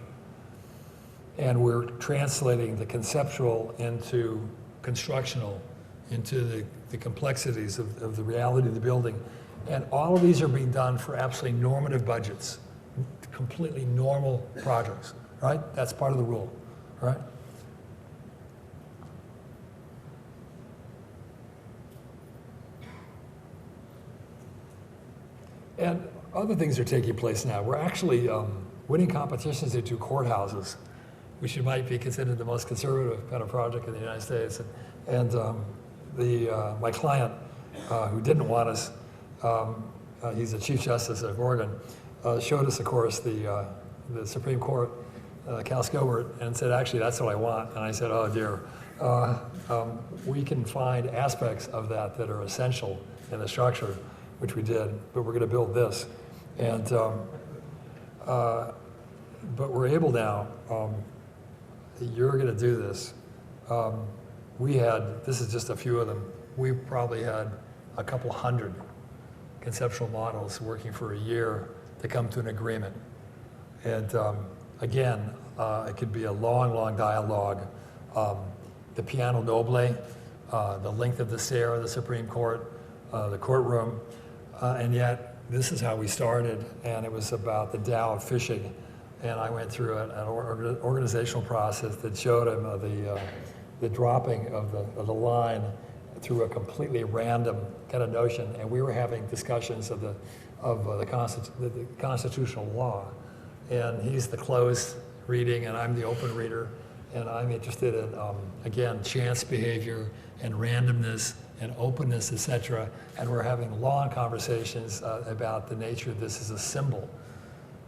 And we're translating the conceptual into constructional, into the complexities of the reality of the building. And all of these are being done for absolutely normative budgets, completely normal projects, right? That's part of the rule, right? And other things are taking place now. We're actually winning competitions at 2 courthouses, which might be considered the most conservative kind of project in the United States. And my client, who didn't want us, he's the Chief Justice of Oregon, showed us, of course, the Supreme Court, Cal Gilbert, and said, actually, that's what I want. And I said, oh dear. We can find aspects of that that are essential in the structure, which we did, but we're going to build this. And, but we're able now, you're going to do this. This is just a few of them, we probably had a couple hundred conceptual models working for a year to come to an agreement. And again, it could be a long, long dialogue. The piano noble, the length of the stair of the Supreme Court, the courtroom, and yet this is how we started, and it was about the Tao of fishing. And I went through an organizational process that showed him the dropping of the line through a completely random kind of notion, and we were having discussions of the constitutional law. And he's the closed reading, and I'm the open reader, and I'm interested in, again, chance behavior and randomness and openness, et cetera. And we're having long conversations about the nature of this as a symbol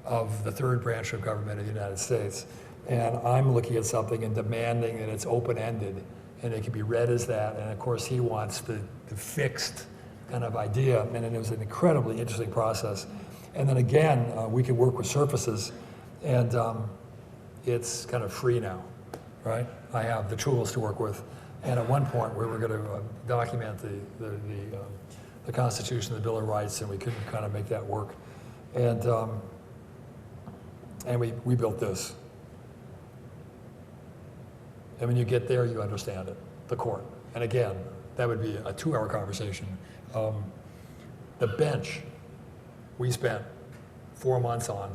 of the third branch of government of the United States. And I'm looking at something and demanding that it's open-ended, and it can be read as that. And of course, he wants the fixed kind of idea. And it was an incredibly interesting process. And then again, we can work with surfaces, and it's kind of free now, right? I have the tools to work with. And at one point, we were going to document the Constitution, the Bill of Rights, and we couldn't kind of make that work. And we built this. And when you get there, you understand it, the court. And again, that would be a 2-hour conversation. The bench, we spent 4 months on,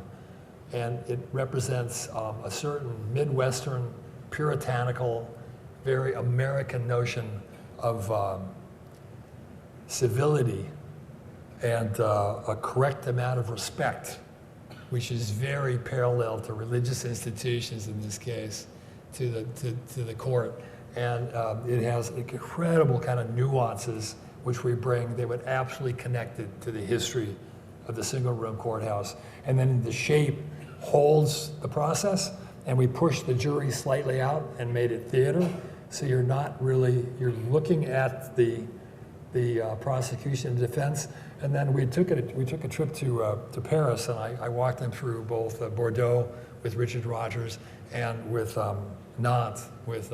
and it represents a certain Midwestern, puritanical, very American notion of civility and a correct amount of respect, which is very parallel to religious institutions in this case, to the court. And it has incredible kind of nuances which we bring. They would absolutely connect it to the history of the single-room courthouse. And then the shape holds the process, and we pushed the jury slightly out and made it theater. So you're not really, you're looking at the prosecution and defense. And then we took a trip to Paris, and I walked them through both Bordeaux with Richard Rogers and with Nantes with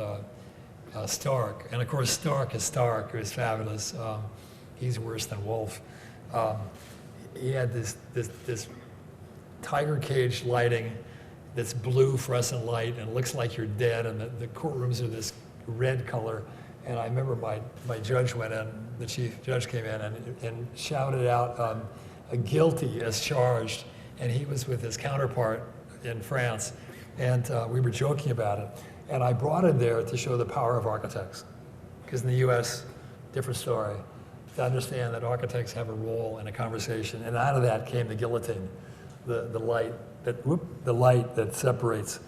Stark. And of course, Stark is Stark, who is fabulous. He's worse than Wolf. He had this tiger cage lighting that's blue fluorescent light, and it looks like you're dead, and the courtrooms are this red color. And I remember my judge went in, the chief judge came in and shouted out, guilty as charged. And he was with his counterpart in France, and we were joking about it. And I brought him there to show the power of architects. Because in the US, different story, to understand that architects have a role in a conversation. And out of that came the guillotine, the light that separates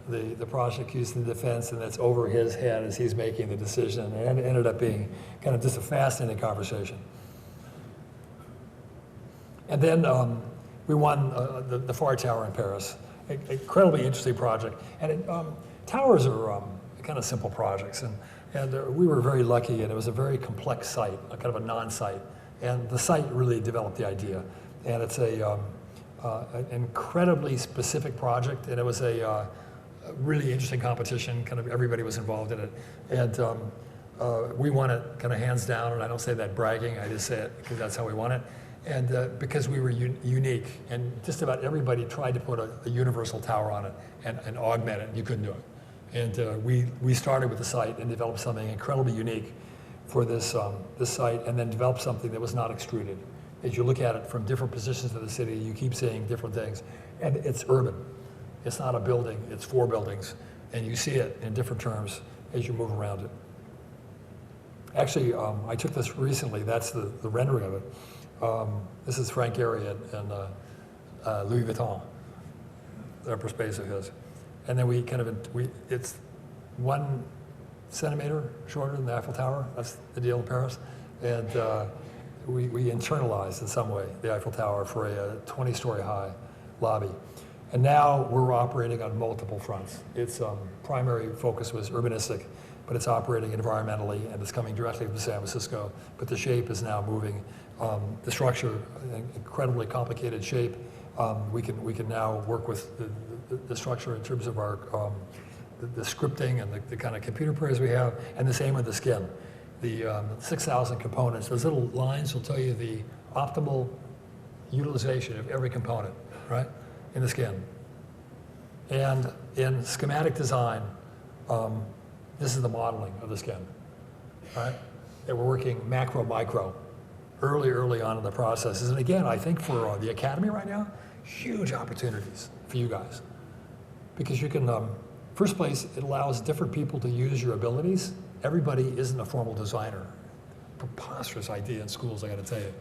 the prosecution and the defense, and that's over his head as he's making the decision. And it ended up being kind of just a fascinating conversation. And then we won the Far Tower in Paris. Incredibly interesting project. And towers are kind of simple projects. And we were very lucky, and it was a very complex site, a kind of a non-site. And the site really developed the idea. And it's an incredibly specific project, and it was a really interesting competition. Kind of everybody was involved in it. And we won it kind of hands down, and I don't say that bragging, I just say it because that's how we won it. And because we were unique, and just about everybody tried to put a universal tower on it and augment it, and you couldn't do it. And we started with the site and developed something incredibly unique for this site, and then developed something that was not extruded. As you look at it from different positions of the city, you keep seeing different things. And it's urban. It's not a building, it's 4 buildings. And you see it in different terms as you move around it. Actually, I took this recently. That's the rendering of it. This is Frank Gehry and Louis Vuitton, the upper space of his. And then it's 1 centimeter shorter than the Eiffel Tower. That's the deal in Paris. And we internalized in some way the Eiffel Tower for a 20-story high lobby. And now we're operating on multiple fronts. Its primary focus was urbanistic, but it's operating environmentally, and it's coming directly from San Francisco. But the shape is now moving. The structure, an incredibly complicated shape. We can now work with the structure in terms of our the scripting and the kind of computer programs we have, and the same with the skin. The 6,000 components. Those little lines will tell you the optimal utilization of every component, right, in the skin. And in schematic design, this is the modeling of the skin, right? And we're working macro, micro, early on in the processes. And again, I think for the Academy right now, huge opportunities for you guys. Because you can, first place, it allows different people to use your abilities. Everybody isn't a formal designer. Preposterous idea in schools, I gotta tell you.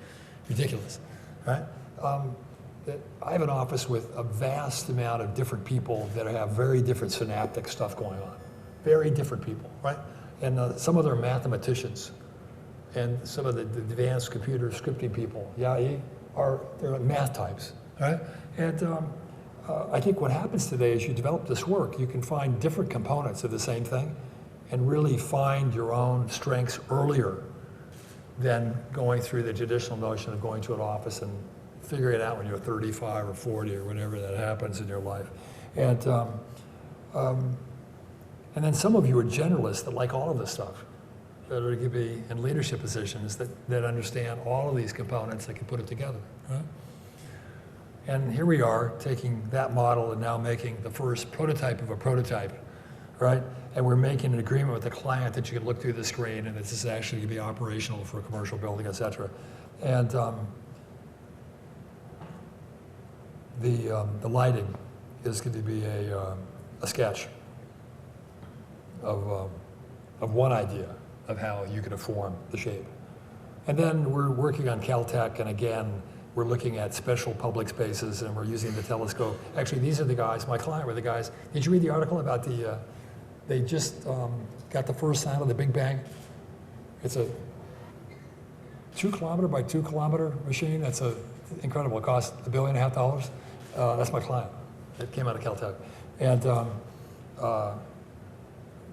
Ridiculous, right? I have an office with a vast amount of different people that have very different synaptic stuff going on. Very different people, right? And some of them are mathematicians, and some of the advanced computer scripting people, they're like math types, right? And I think what happens today is you develop this work, you can find different components of the same thing and really find your own strengths earlier than going through the traditional notion of going to an office and figuring it out when you're 35 or 40 or whatever that happens in your life. And then some of you are generalists that like all of this stuff, that are going to be in leadership positions that understand all of these components that can put it together, right? And here we are taking that model and now making the first prototype of a prototype, right? And we're making an agreement with the client that you can look through the screen and this is actually going to be operational for a commercial building, et cetera. And the lighting is going to be a sketch of one idea of how you can form the shape. And then we're working on Caltech, and again, we're looking at special public spaces, and we're using the telescope. Actually, these are the guys, my client were the guys. Did you read the article about they just got the first sound of the Big Bang? It's a 2 kilometer by 2 kilometer machine. That's incredible. It cost $1.5 billion. That's my client. It came out of Caltech. And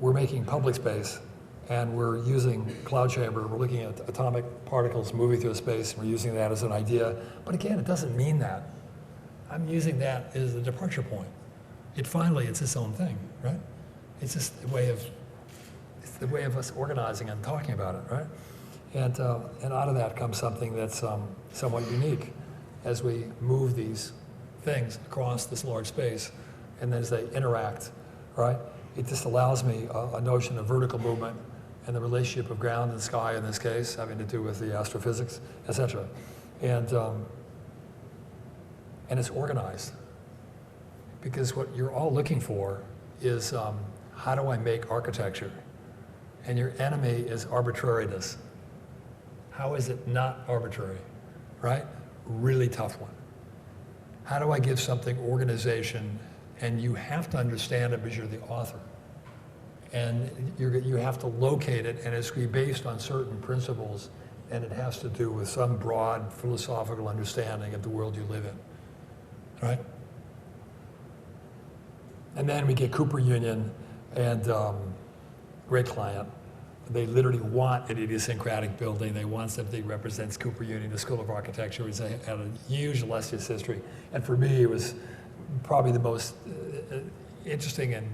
we're making public space, and we're using cloud chamber. We're looking at atomic particles moving through space, and we're using that as an idea. But again, it doesn't mean that. I'm using that as a departure point. It's its own thing, right? It's just a way of it's the way of us organizing and talking about it, right? And out of that comes something that's somewhat unique as we move these things across this large space, and as they interact, right? It just allows me a notion of vertical movement and the relationship of ground and sky in this case, having to do with the astrophysics, et cetera. And it's organized. Because what you're all looking for is how do I make architecture? And your enemy is arbitrariness. How is it not arbitrary, right? Really tough one. How do I give something organization? And you have to understand it because you're the author. And you have to locate it, and it's based on certain principles, and it has to do with some broad philosophical understanding of the world you live in, right? And then we get Cooper Union, and great client. They literally want an idiosyncratic building. They want something that represents Cooper Union, the School of Architecture, which had a huge illustrious history. And for me, it was probably the most interesting and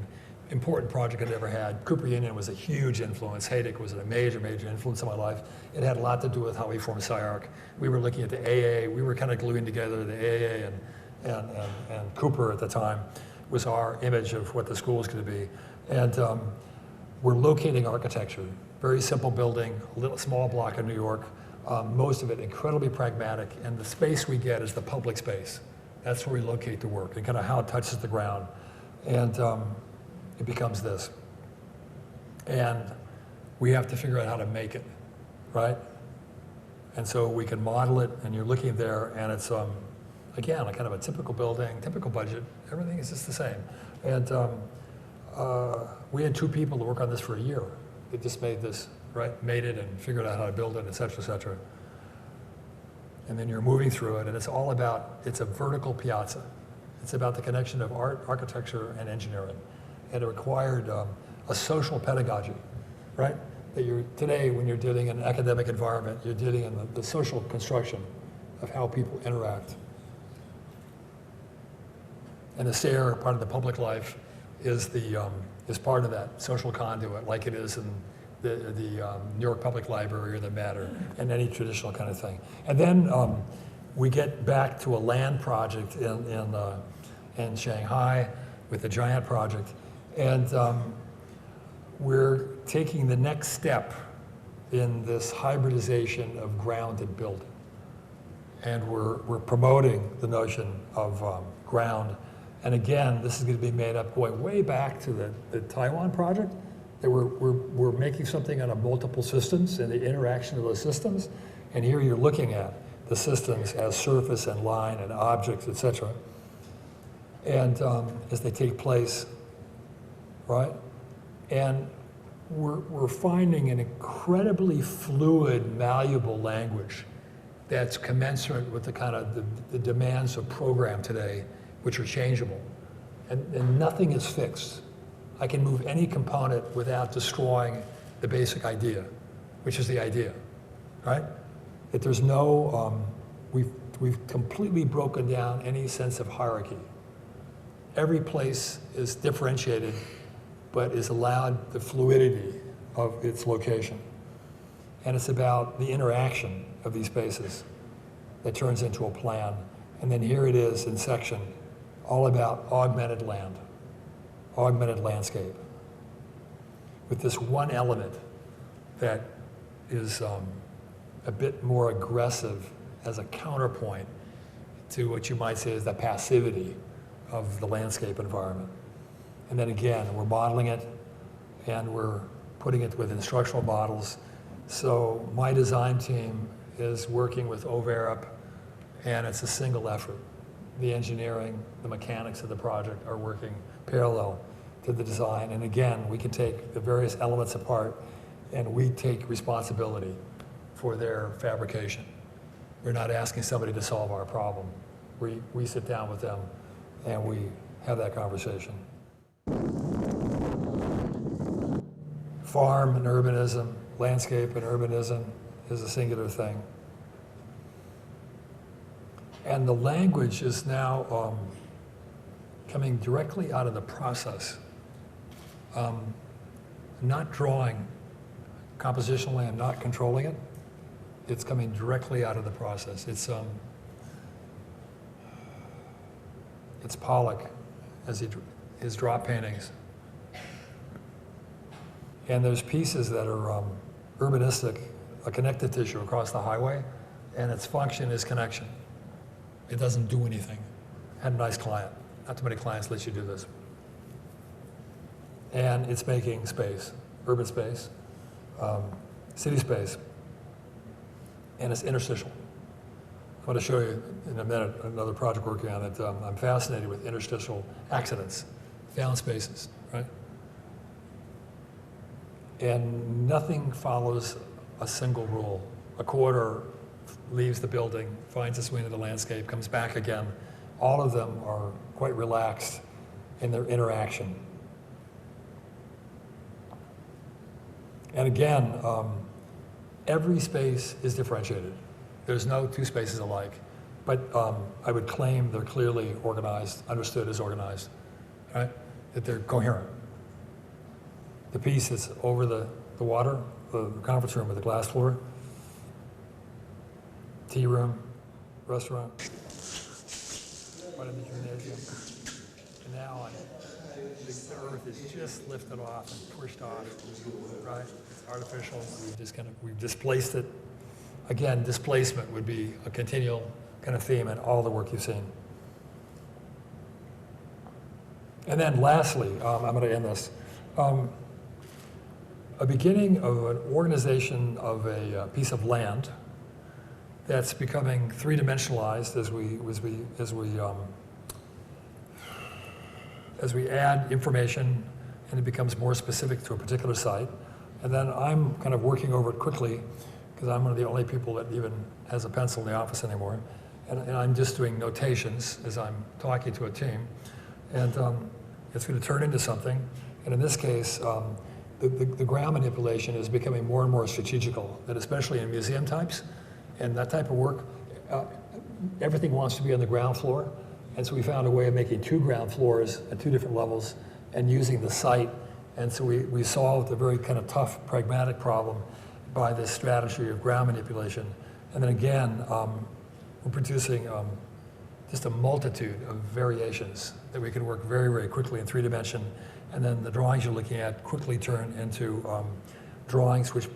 important project I'd ever had. Cooper Union was a huge influence. Haptic was a major, major influence in my life. It had a lot to do with how we formed CUHK. We were looking at the AA. We were kind of gluing together the AA and Cooper at the time was our image of what the school was going to be. And we're locating architecture. Very simple building, a little small block in New York. Most of it incredibly pragmatic, and the space we get is the public space. That's where we locate the work and kind of how it touches the ground. And it becomes this. And we have to figure out how to make it, right? And so we can model it, and you're looking there, and it's, again, kind of a typical building, typical budget. Everything is just the same. And we had 2 people to work on this for a year. They just made this, right? Made it and figured out how to build it, et cetera, et cetera. And then you're moving through it, and it's all about, it's a vertical piazza. It's about the connection of art, architecture, and engineering. And it required a social pedagogy, right? That you're, today, when you're dealing in an academic environment, you're dealing in the social construction of how people interact. And the stair, part of the public life, is part of that social conduit, like it is in the New York Public Library or the Met and any traditional kind of thing. And then we get back to a land project in Shanghai with the Giant project, and we're taking the next step in this hybridization of ground and building. And we're promoting the notion of ground. And again, this is going to be made up going way back to the Taiwan project, that we're making something out of multiple systems and the interaction of those systems. And here you're looking at the systems as surface and line and objects, et cetera. And as they take place, right? And we're finding an incredibly fluid, malleable language that's commensurate with the kind of the demands of program today, which are changeable. And nothing is fixed. I can move any component without destroying the basic idea, which is the idea, right? That there's no, we've completely broken down any sense of hierarchy. Every place is differentiated, but is allowed the fluidity of its location. And it's about the interaction of these spaces that turns into a plan. And then here it is in section, all about augmented land, augmented landscape, with this one element that is a bit more aggressive as a counterpoint to what you might say is the passivity of the landscape environment. And then again, we're modeling it, and we're putting it with instructional models. So my design team is working with OVERIP, and it's a single effort. The engineering, the mechanics of the project are working parallel to the design. And again, we can take the various elements apart, and we take responsibility for their fabrication. We're not asking somebody to solve our problem. We sit down with them, and we have that conversation. Farm and urbanism, landscape and urbanism is a singular thing. And the language is now coming directly out of the process. not drawing compositionally and not controlling it. It's coming directly out of the process. It's Pollock as his drop paintings. And there's pieces that are urbanistic, a connective tissue across the highway, and its function is connection. It doesn't do anything. Had a nice client. Not too many clients let you do this. And it's making space, urban space, city space, and it's interstitial. I want to show you in a minute another project working on it. I'm fascinated with interstitial accidents, found spaces, right? And nothing follows a single rule. A corridor leaves the building, finds its way into the landscape, comes back again. All of them are quite relaxed in their interaction. And again, every space is differentiated. There's no two spaces alike, but I would claim they're clearly organized, understood as organized, right? That they're coherent. The piece that's over the water, the conference room with the glass floor, tea room, restaurant, right in the gymnasium. And now the earth is just lifted off and pushed off, right? It's artificial. We've displaced it. Again, displacement would be a continual kind of theme in all the work you've seen. And then lastly, I'm going to end this. A beginning of an organization of a piece of land that's becoming three-dimensionalized as we add information and it becomes more specific to a particular site. And then I'm kind of working over it quickly because I'm one of the only people that even has a pencil in the office anymore. And I'm just doing notations as I'm talking to a team. And it's going to turn into something. And in this case, the ground manipulation is becoming more and more strategical, that especially in museum types and that type of work, everything wants to be on the ground floor. And so we found a way of making 2 ground floors at 2 different levels and using the site. And so we solved a very kind of tough, pragmatic problem by this strategy of ground manipulation. And then again, we're producing just a multitude of variations that we can work very, very quickly in 3-dimension. And then the drawings you're looking at quickly turn into drawings which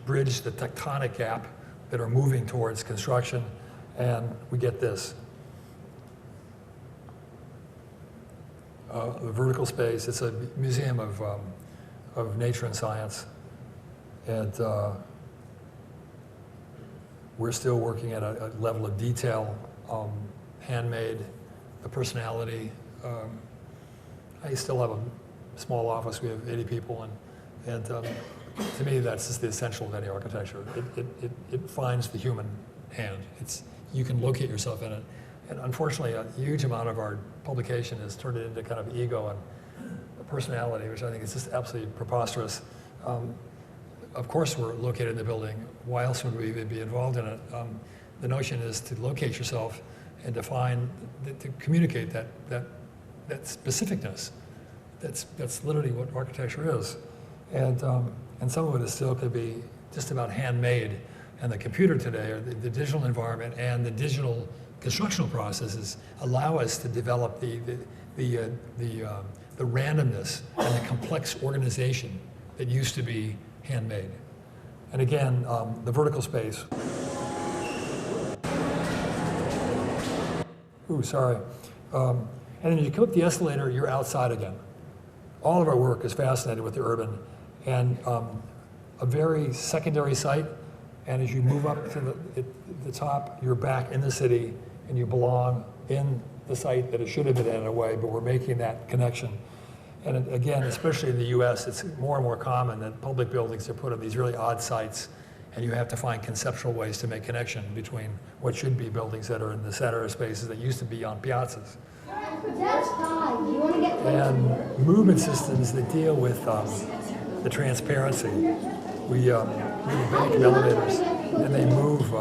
bridge the tectonic gap that are moving towards construction. And we get this. The vertical space, it's a museum of nature and science. And we're still working at a level of detail, handmade, the personality. I still have a small office. We have 80 people, and to me, that's just the essential of any architecture. It finds the human hand. You can locate yourself in it. And unfortunately, a huge amount of our publication has turned it into kind of ego and personality, which I think is just absolutely preposterous. Of course, we're located in the building. Why else would we even be involved in it? The notion is to locate yourself and to communicate that specificness. That's literally what architecture is. And some of it is still could be just about handmade. And the computer today, or the digital environment and the digital constructional processes allow us to develop the randomness and the complex organization that used to be handmade. And again, the vertical space. Ooh, sorry. And then you come up the escalator, you're outside again. All of our work is fascinated with the urban and a very secondary site. And as you move up to the top, you're back in the city and you belong in the site that it should have been in a way, but we're making that connection. And again, especially in the US, it's more and more common that public buildings are put on these really odd sites and you have to find conceptual ways to make connection between what should be buildings that are in the center of spaces that used to be on piazzas. And movement systems that deal with the transparency. We bank elevators, and they move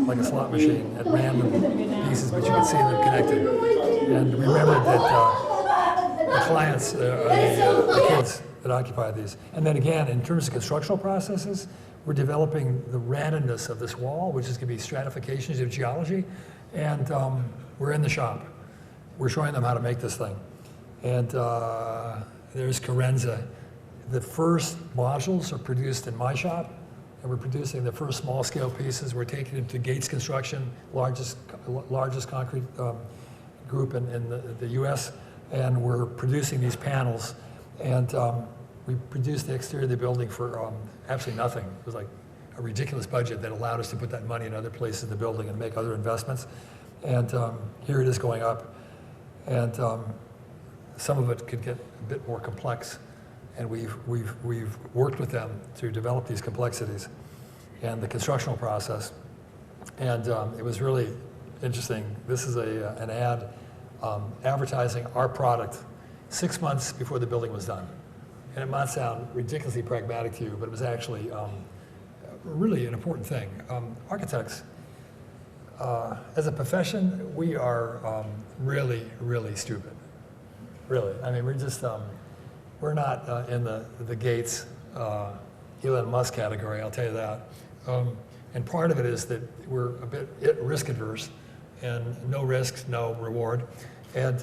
like a slot machine at random pieces, but you can see them connected. And remember that the clients, the kids, that occupy these. And then again, in terms of constructional processes, we're developing the randomness of this wall, which is going to be stratifications of geology, and we're in the shop. We're showing them how to make this thing. And there's Coherence. The first modules are produced in my shop, and we're producing the first small-scale pieces. We're taking them to Gates Construction, largest concrete group in the U.S., and we're producing these panels. And we produced the exterior of the building for absolutely nothing. It was like a ridiculous budget that allowed us to put that money in other places in the building and make other investments. And here it is going up. And some of it could get a bit more complex. And we've worked with them to develop these complexities and the constructional process. And it was really interesting. This is an ad advertising our product 6 months before the building was done. And it might sound ridiculously pragmatic to you, but it was actually really an important thing. Architects, as a profession, we are really, really stupid. Really. I mean, we're just, we're not in the Gates, Elon Musk category, I'll tell you that. And part of it is that we're a bit risk adverse, and no risk, no reward. And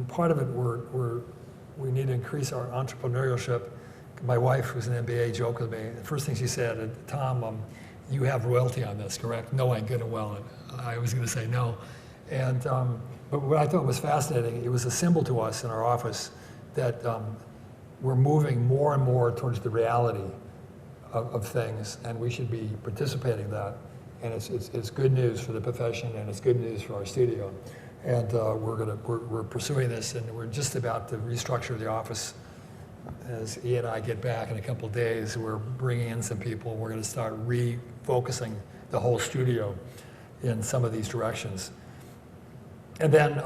part of it, we need to increase our entrepreneurship. My wife, who's an MBA, joked with me. The first thing she said, Tom, you have royalty on this, correct? Knowing good and well. And I was going to say no. And but what I thought was fascinating, it was a symbol to us in our office that we're moving more and more towards the reality of things, and we should be participating in that. And it's good news for the profession, and it's good news for our studio. And we're pursuing this, and we're just about to restructure the office. As E and I get back in a couple of days, we're bringing in some people. We're going to start refocusing the whole studio in some of these directions. And then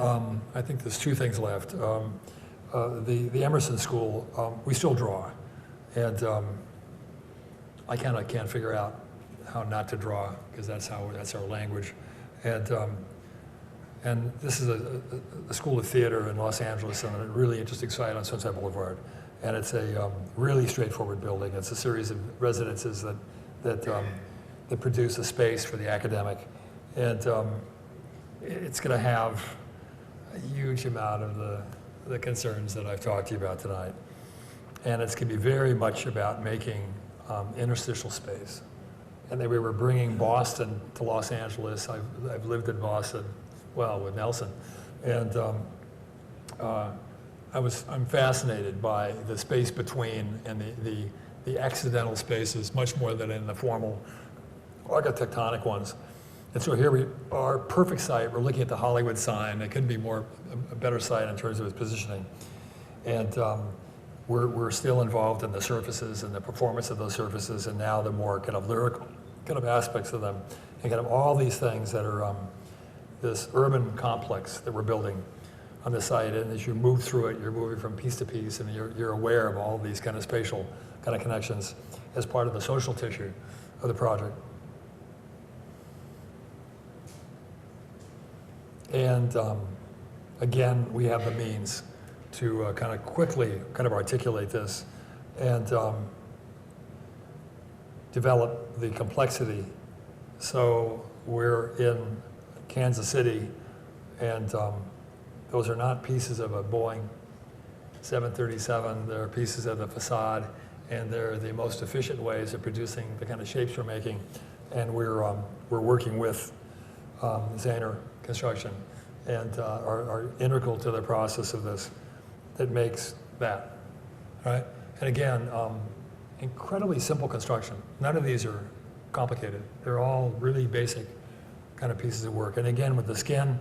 I think there's two things left. The Emerson School, we still draw, and I kind of can't figure out how not to draw, because that's our language. And this is a school of theater in Los Angeles on a really interesting site on Sunset Boulevard. And it's a really straightforward building. It's a series of residences that produce a space for the academic. And it's going to have a huge amount of the concerns that I've talked to you about tonight. And it's going to be very much about making interstitial space. And then we were bringing Boston to Los Angeles. I've lived in Boston, well, with Nelson. And I'm fascinated by the space between and the accidental spaces, much more than in the formal architectonic ones. And so here we are, perfect site. We're looking at the Hollywood sign. It couldn't be a better site in terms of its positioning. And we're still involved in the surfaces and the performance of those surfaces, and now the more kind of lyrical kind of aspects of them, and kind of all these things that are this urban complex that we're building on the site. And as you move through it, you're moving from piece to piece, and you're aware of all these kind of spatial kind of connections as part of the social tissue of the project. And again, we have the means to kind of quickly kind of articulate this and develop the complexity. So we're in Kansas City, and those are not pieces of a Boeing 737. They're pieces of the facade, and they're the most efficient ways of producing the kind of shapes we're making. And we're working with Zahner Construction, and are integral to the process of this that makes that, right? And again, incredibly simple construction. None of these are complicated. They're all really basic kind of pieces of work. And again, with the skin,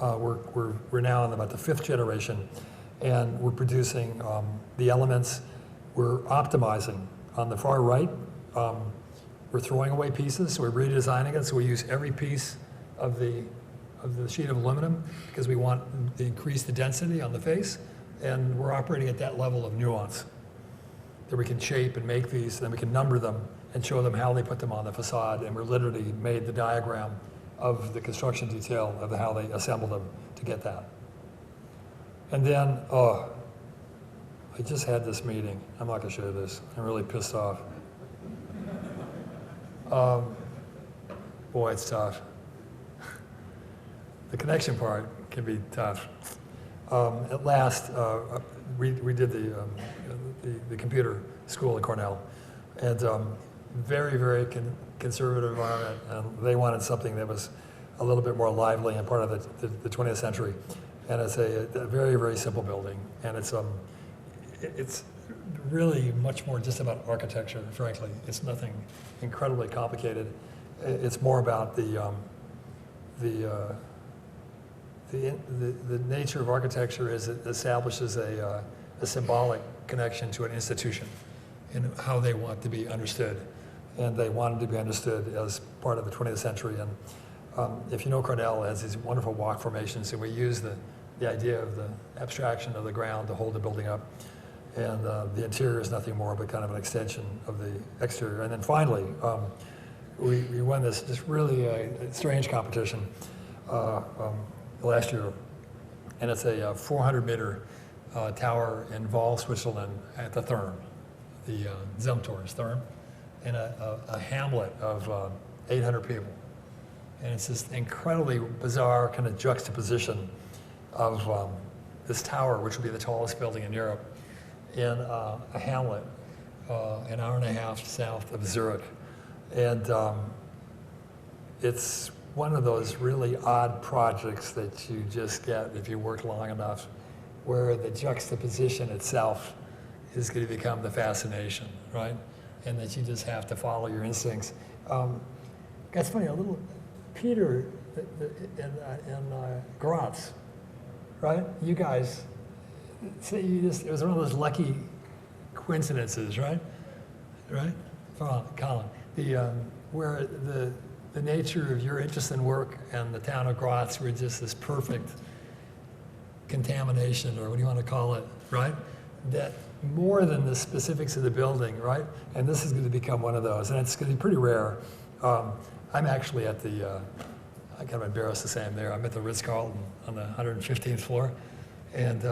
we're now in about the 5th generation, and we're producing the elements. We're optimizing on the far right. We're throwing away pieces, so we're redesigning it. So we use every piece of the sheet of aluminum because we want to increase the density on the face, and we're operating at that level of nuance that we can shape and make these, and then we can number them and show them how they put them on the facade, and we're literally made the diagram of the construction detail of how they assemble them to get that. And then I just had this meeting. I'm not going to show you this. I'm really pissed off. Boy, it's tough. The connection part can be tough. At last, we did the computer school at Cornell, and very, very conservative environment, and they wanted something that was a little bit more lively and part of the 20th century. And it's a very, very simple building, and it's really much more just about architecture, frankly. It's nothing incredibly complicated. It's more about the nature of architecture is it establishes a symbolic connection to an institution and how they want to be understood. And they wanted to be understood as part of the 20th century. And if you know, Cornell has these wonderful walk formations, and we use the idea of the abstraction of the ground to hold the building up. And the interior is nothing more but kind of an extension of the exterior. And then finally, we won this really strange competition last year. And it's a 400-meter tower in Vaal, Switzerland at the Therm, the Zumthor's Therm, and a hamlet of 800 people. And it's this incredibly bizarre kind of juxtaposition of this tower, which will be the tallest building in Europe, in a hamlet an hour and a half south of Zurich. And it's one of those really odd projects that you just get if you work long enough, where the juxtaposition itself is going to become the fascination, right? And that you just have to follow your instincts. That's funny, a little Peter in Graz, right? You guys, it was one of those lucky coincidences, right? Right? Colin, where the nature of your interest in work and the town of Graz were just this perfect contamination, or what do you want to call it, right? That more than the specifics of the building, right? And this is going to become one of those, and it's going to be pretty rare. I'm actually at the, I'm kind of embarrassed to say I'm there. I'm at the Ritz-Carlton on the 115th floor, and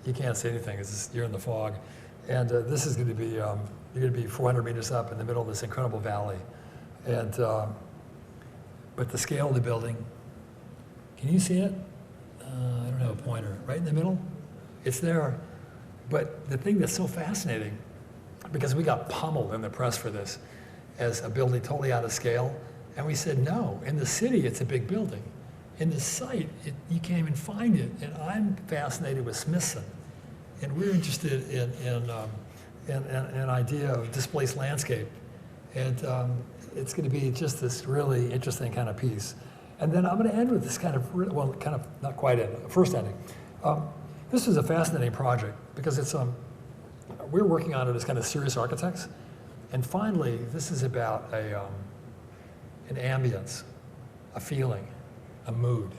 you can't see anything. It's just, you're in the fog. And this is going to be, you're going to be 400 meters up in the middle of this incredible valley. And, but the scale of the building, can you see it? I don't have a pointer. Right in the middle? It's there. But the thing that's so fascinating, because we got pummeled in the press for this as a building totally out of scale, and we said, no, in the city it's a big building. In the site, you can't even find it. And I'm fascinated with Smithson. And we're interested in an idea of displaced landscape. And it's going to be just this really interesting kind of piece. And then I'm going to end with this kind of, well, kind of not quite end, first ending. This is a fascinating project because it's, we're working on it as kind of serious architects. And finally, this is about an ambience, a feeling, a mood.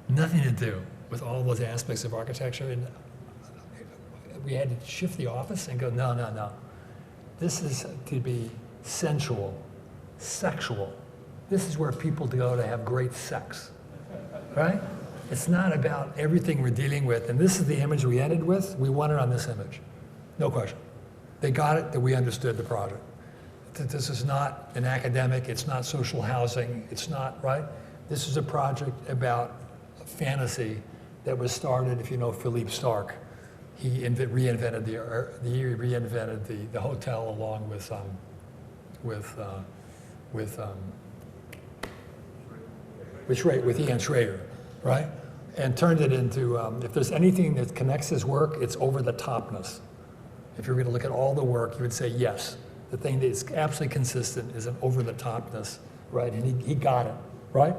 Nothing to do with all those aspects of architecture. And we had to shift the office and go, no, no, no. This is to be sensual, sexual. This is where people go to have great sex, right? It's not about everything we're dealing with. And this is the image we ended with. We won it on this image, no question. They got it, that we understood the project. That this is not an academic, it's not social housing, it's not, right? This is a project about a fantasy that was started, if you know Philippe Starck. He reinvented the hotel along with Ian Schrader, right? And turned it into, if there's anything that connects his work, it's over the topness. If you're going to look at all the work, you would say yes. The thing that is absolutely consistent is an over the topness, right? And he got it, right?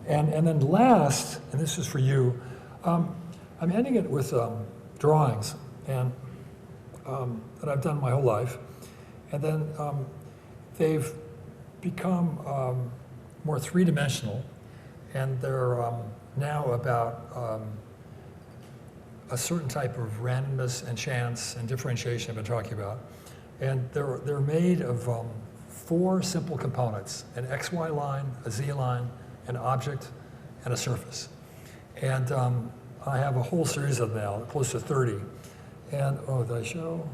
And then last, and this is for you, I'm ending it with drawings, and that I've done my whole life. And then they've become more three-dimensional, and they're now about a certain type of randomness and chance and differentiation I've been talking about. And they're made of 4 simple components: an XY line, a Z line, an object, and a surface. And I have a whole series of them now, close to 30. And, oh, did I show?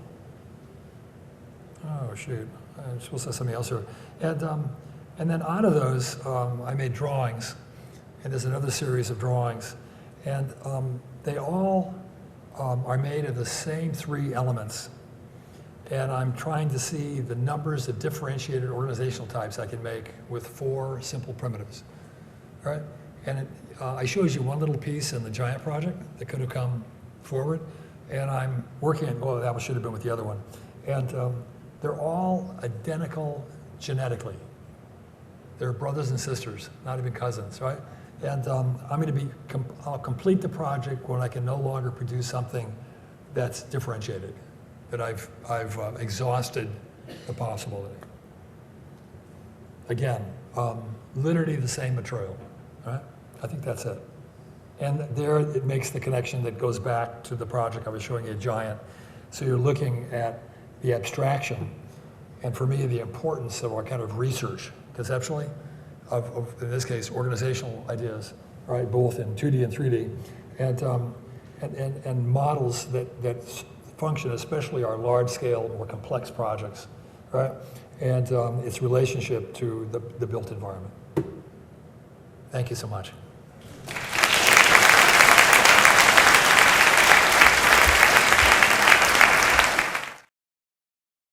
Oh, shoot. I'm supposed to have something else here. And then out of those, I made drawings. And there's another series of drawings. And they all are made of the same 3 elements. And I'm trying to see the numbers of differentiated organizational types I can make with 4 simple primitives. All right? And I showed you one little piece in the giant project that could have come forward. And I'm working on, well, that should have been with the other one. And they're all identical genetically. They're brothers and sisters, not even cousins, right? And I'm going to I'll complete the project when I can no longer produce something that's differentiated, that I've exhausted the possibility. Again, literally the same material, right? I think that's it. And there it makes the connection that goes back to the project I was showing you, Giant. So you're looking at the abstraction, and for me, the importance of our kind of research, conceptually, of in this case, organizational ideas, right, both in 2D and 3D, and models that function, especially our large-scale, more complex projects, right, and its relationship to the built environment. Thank you so much.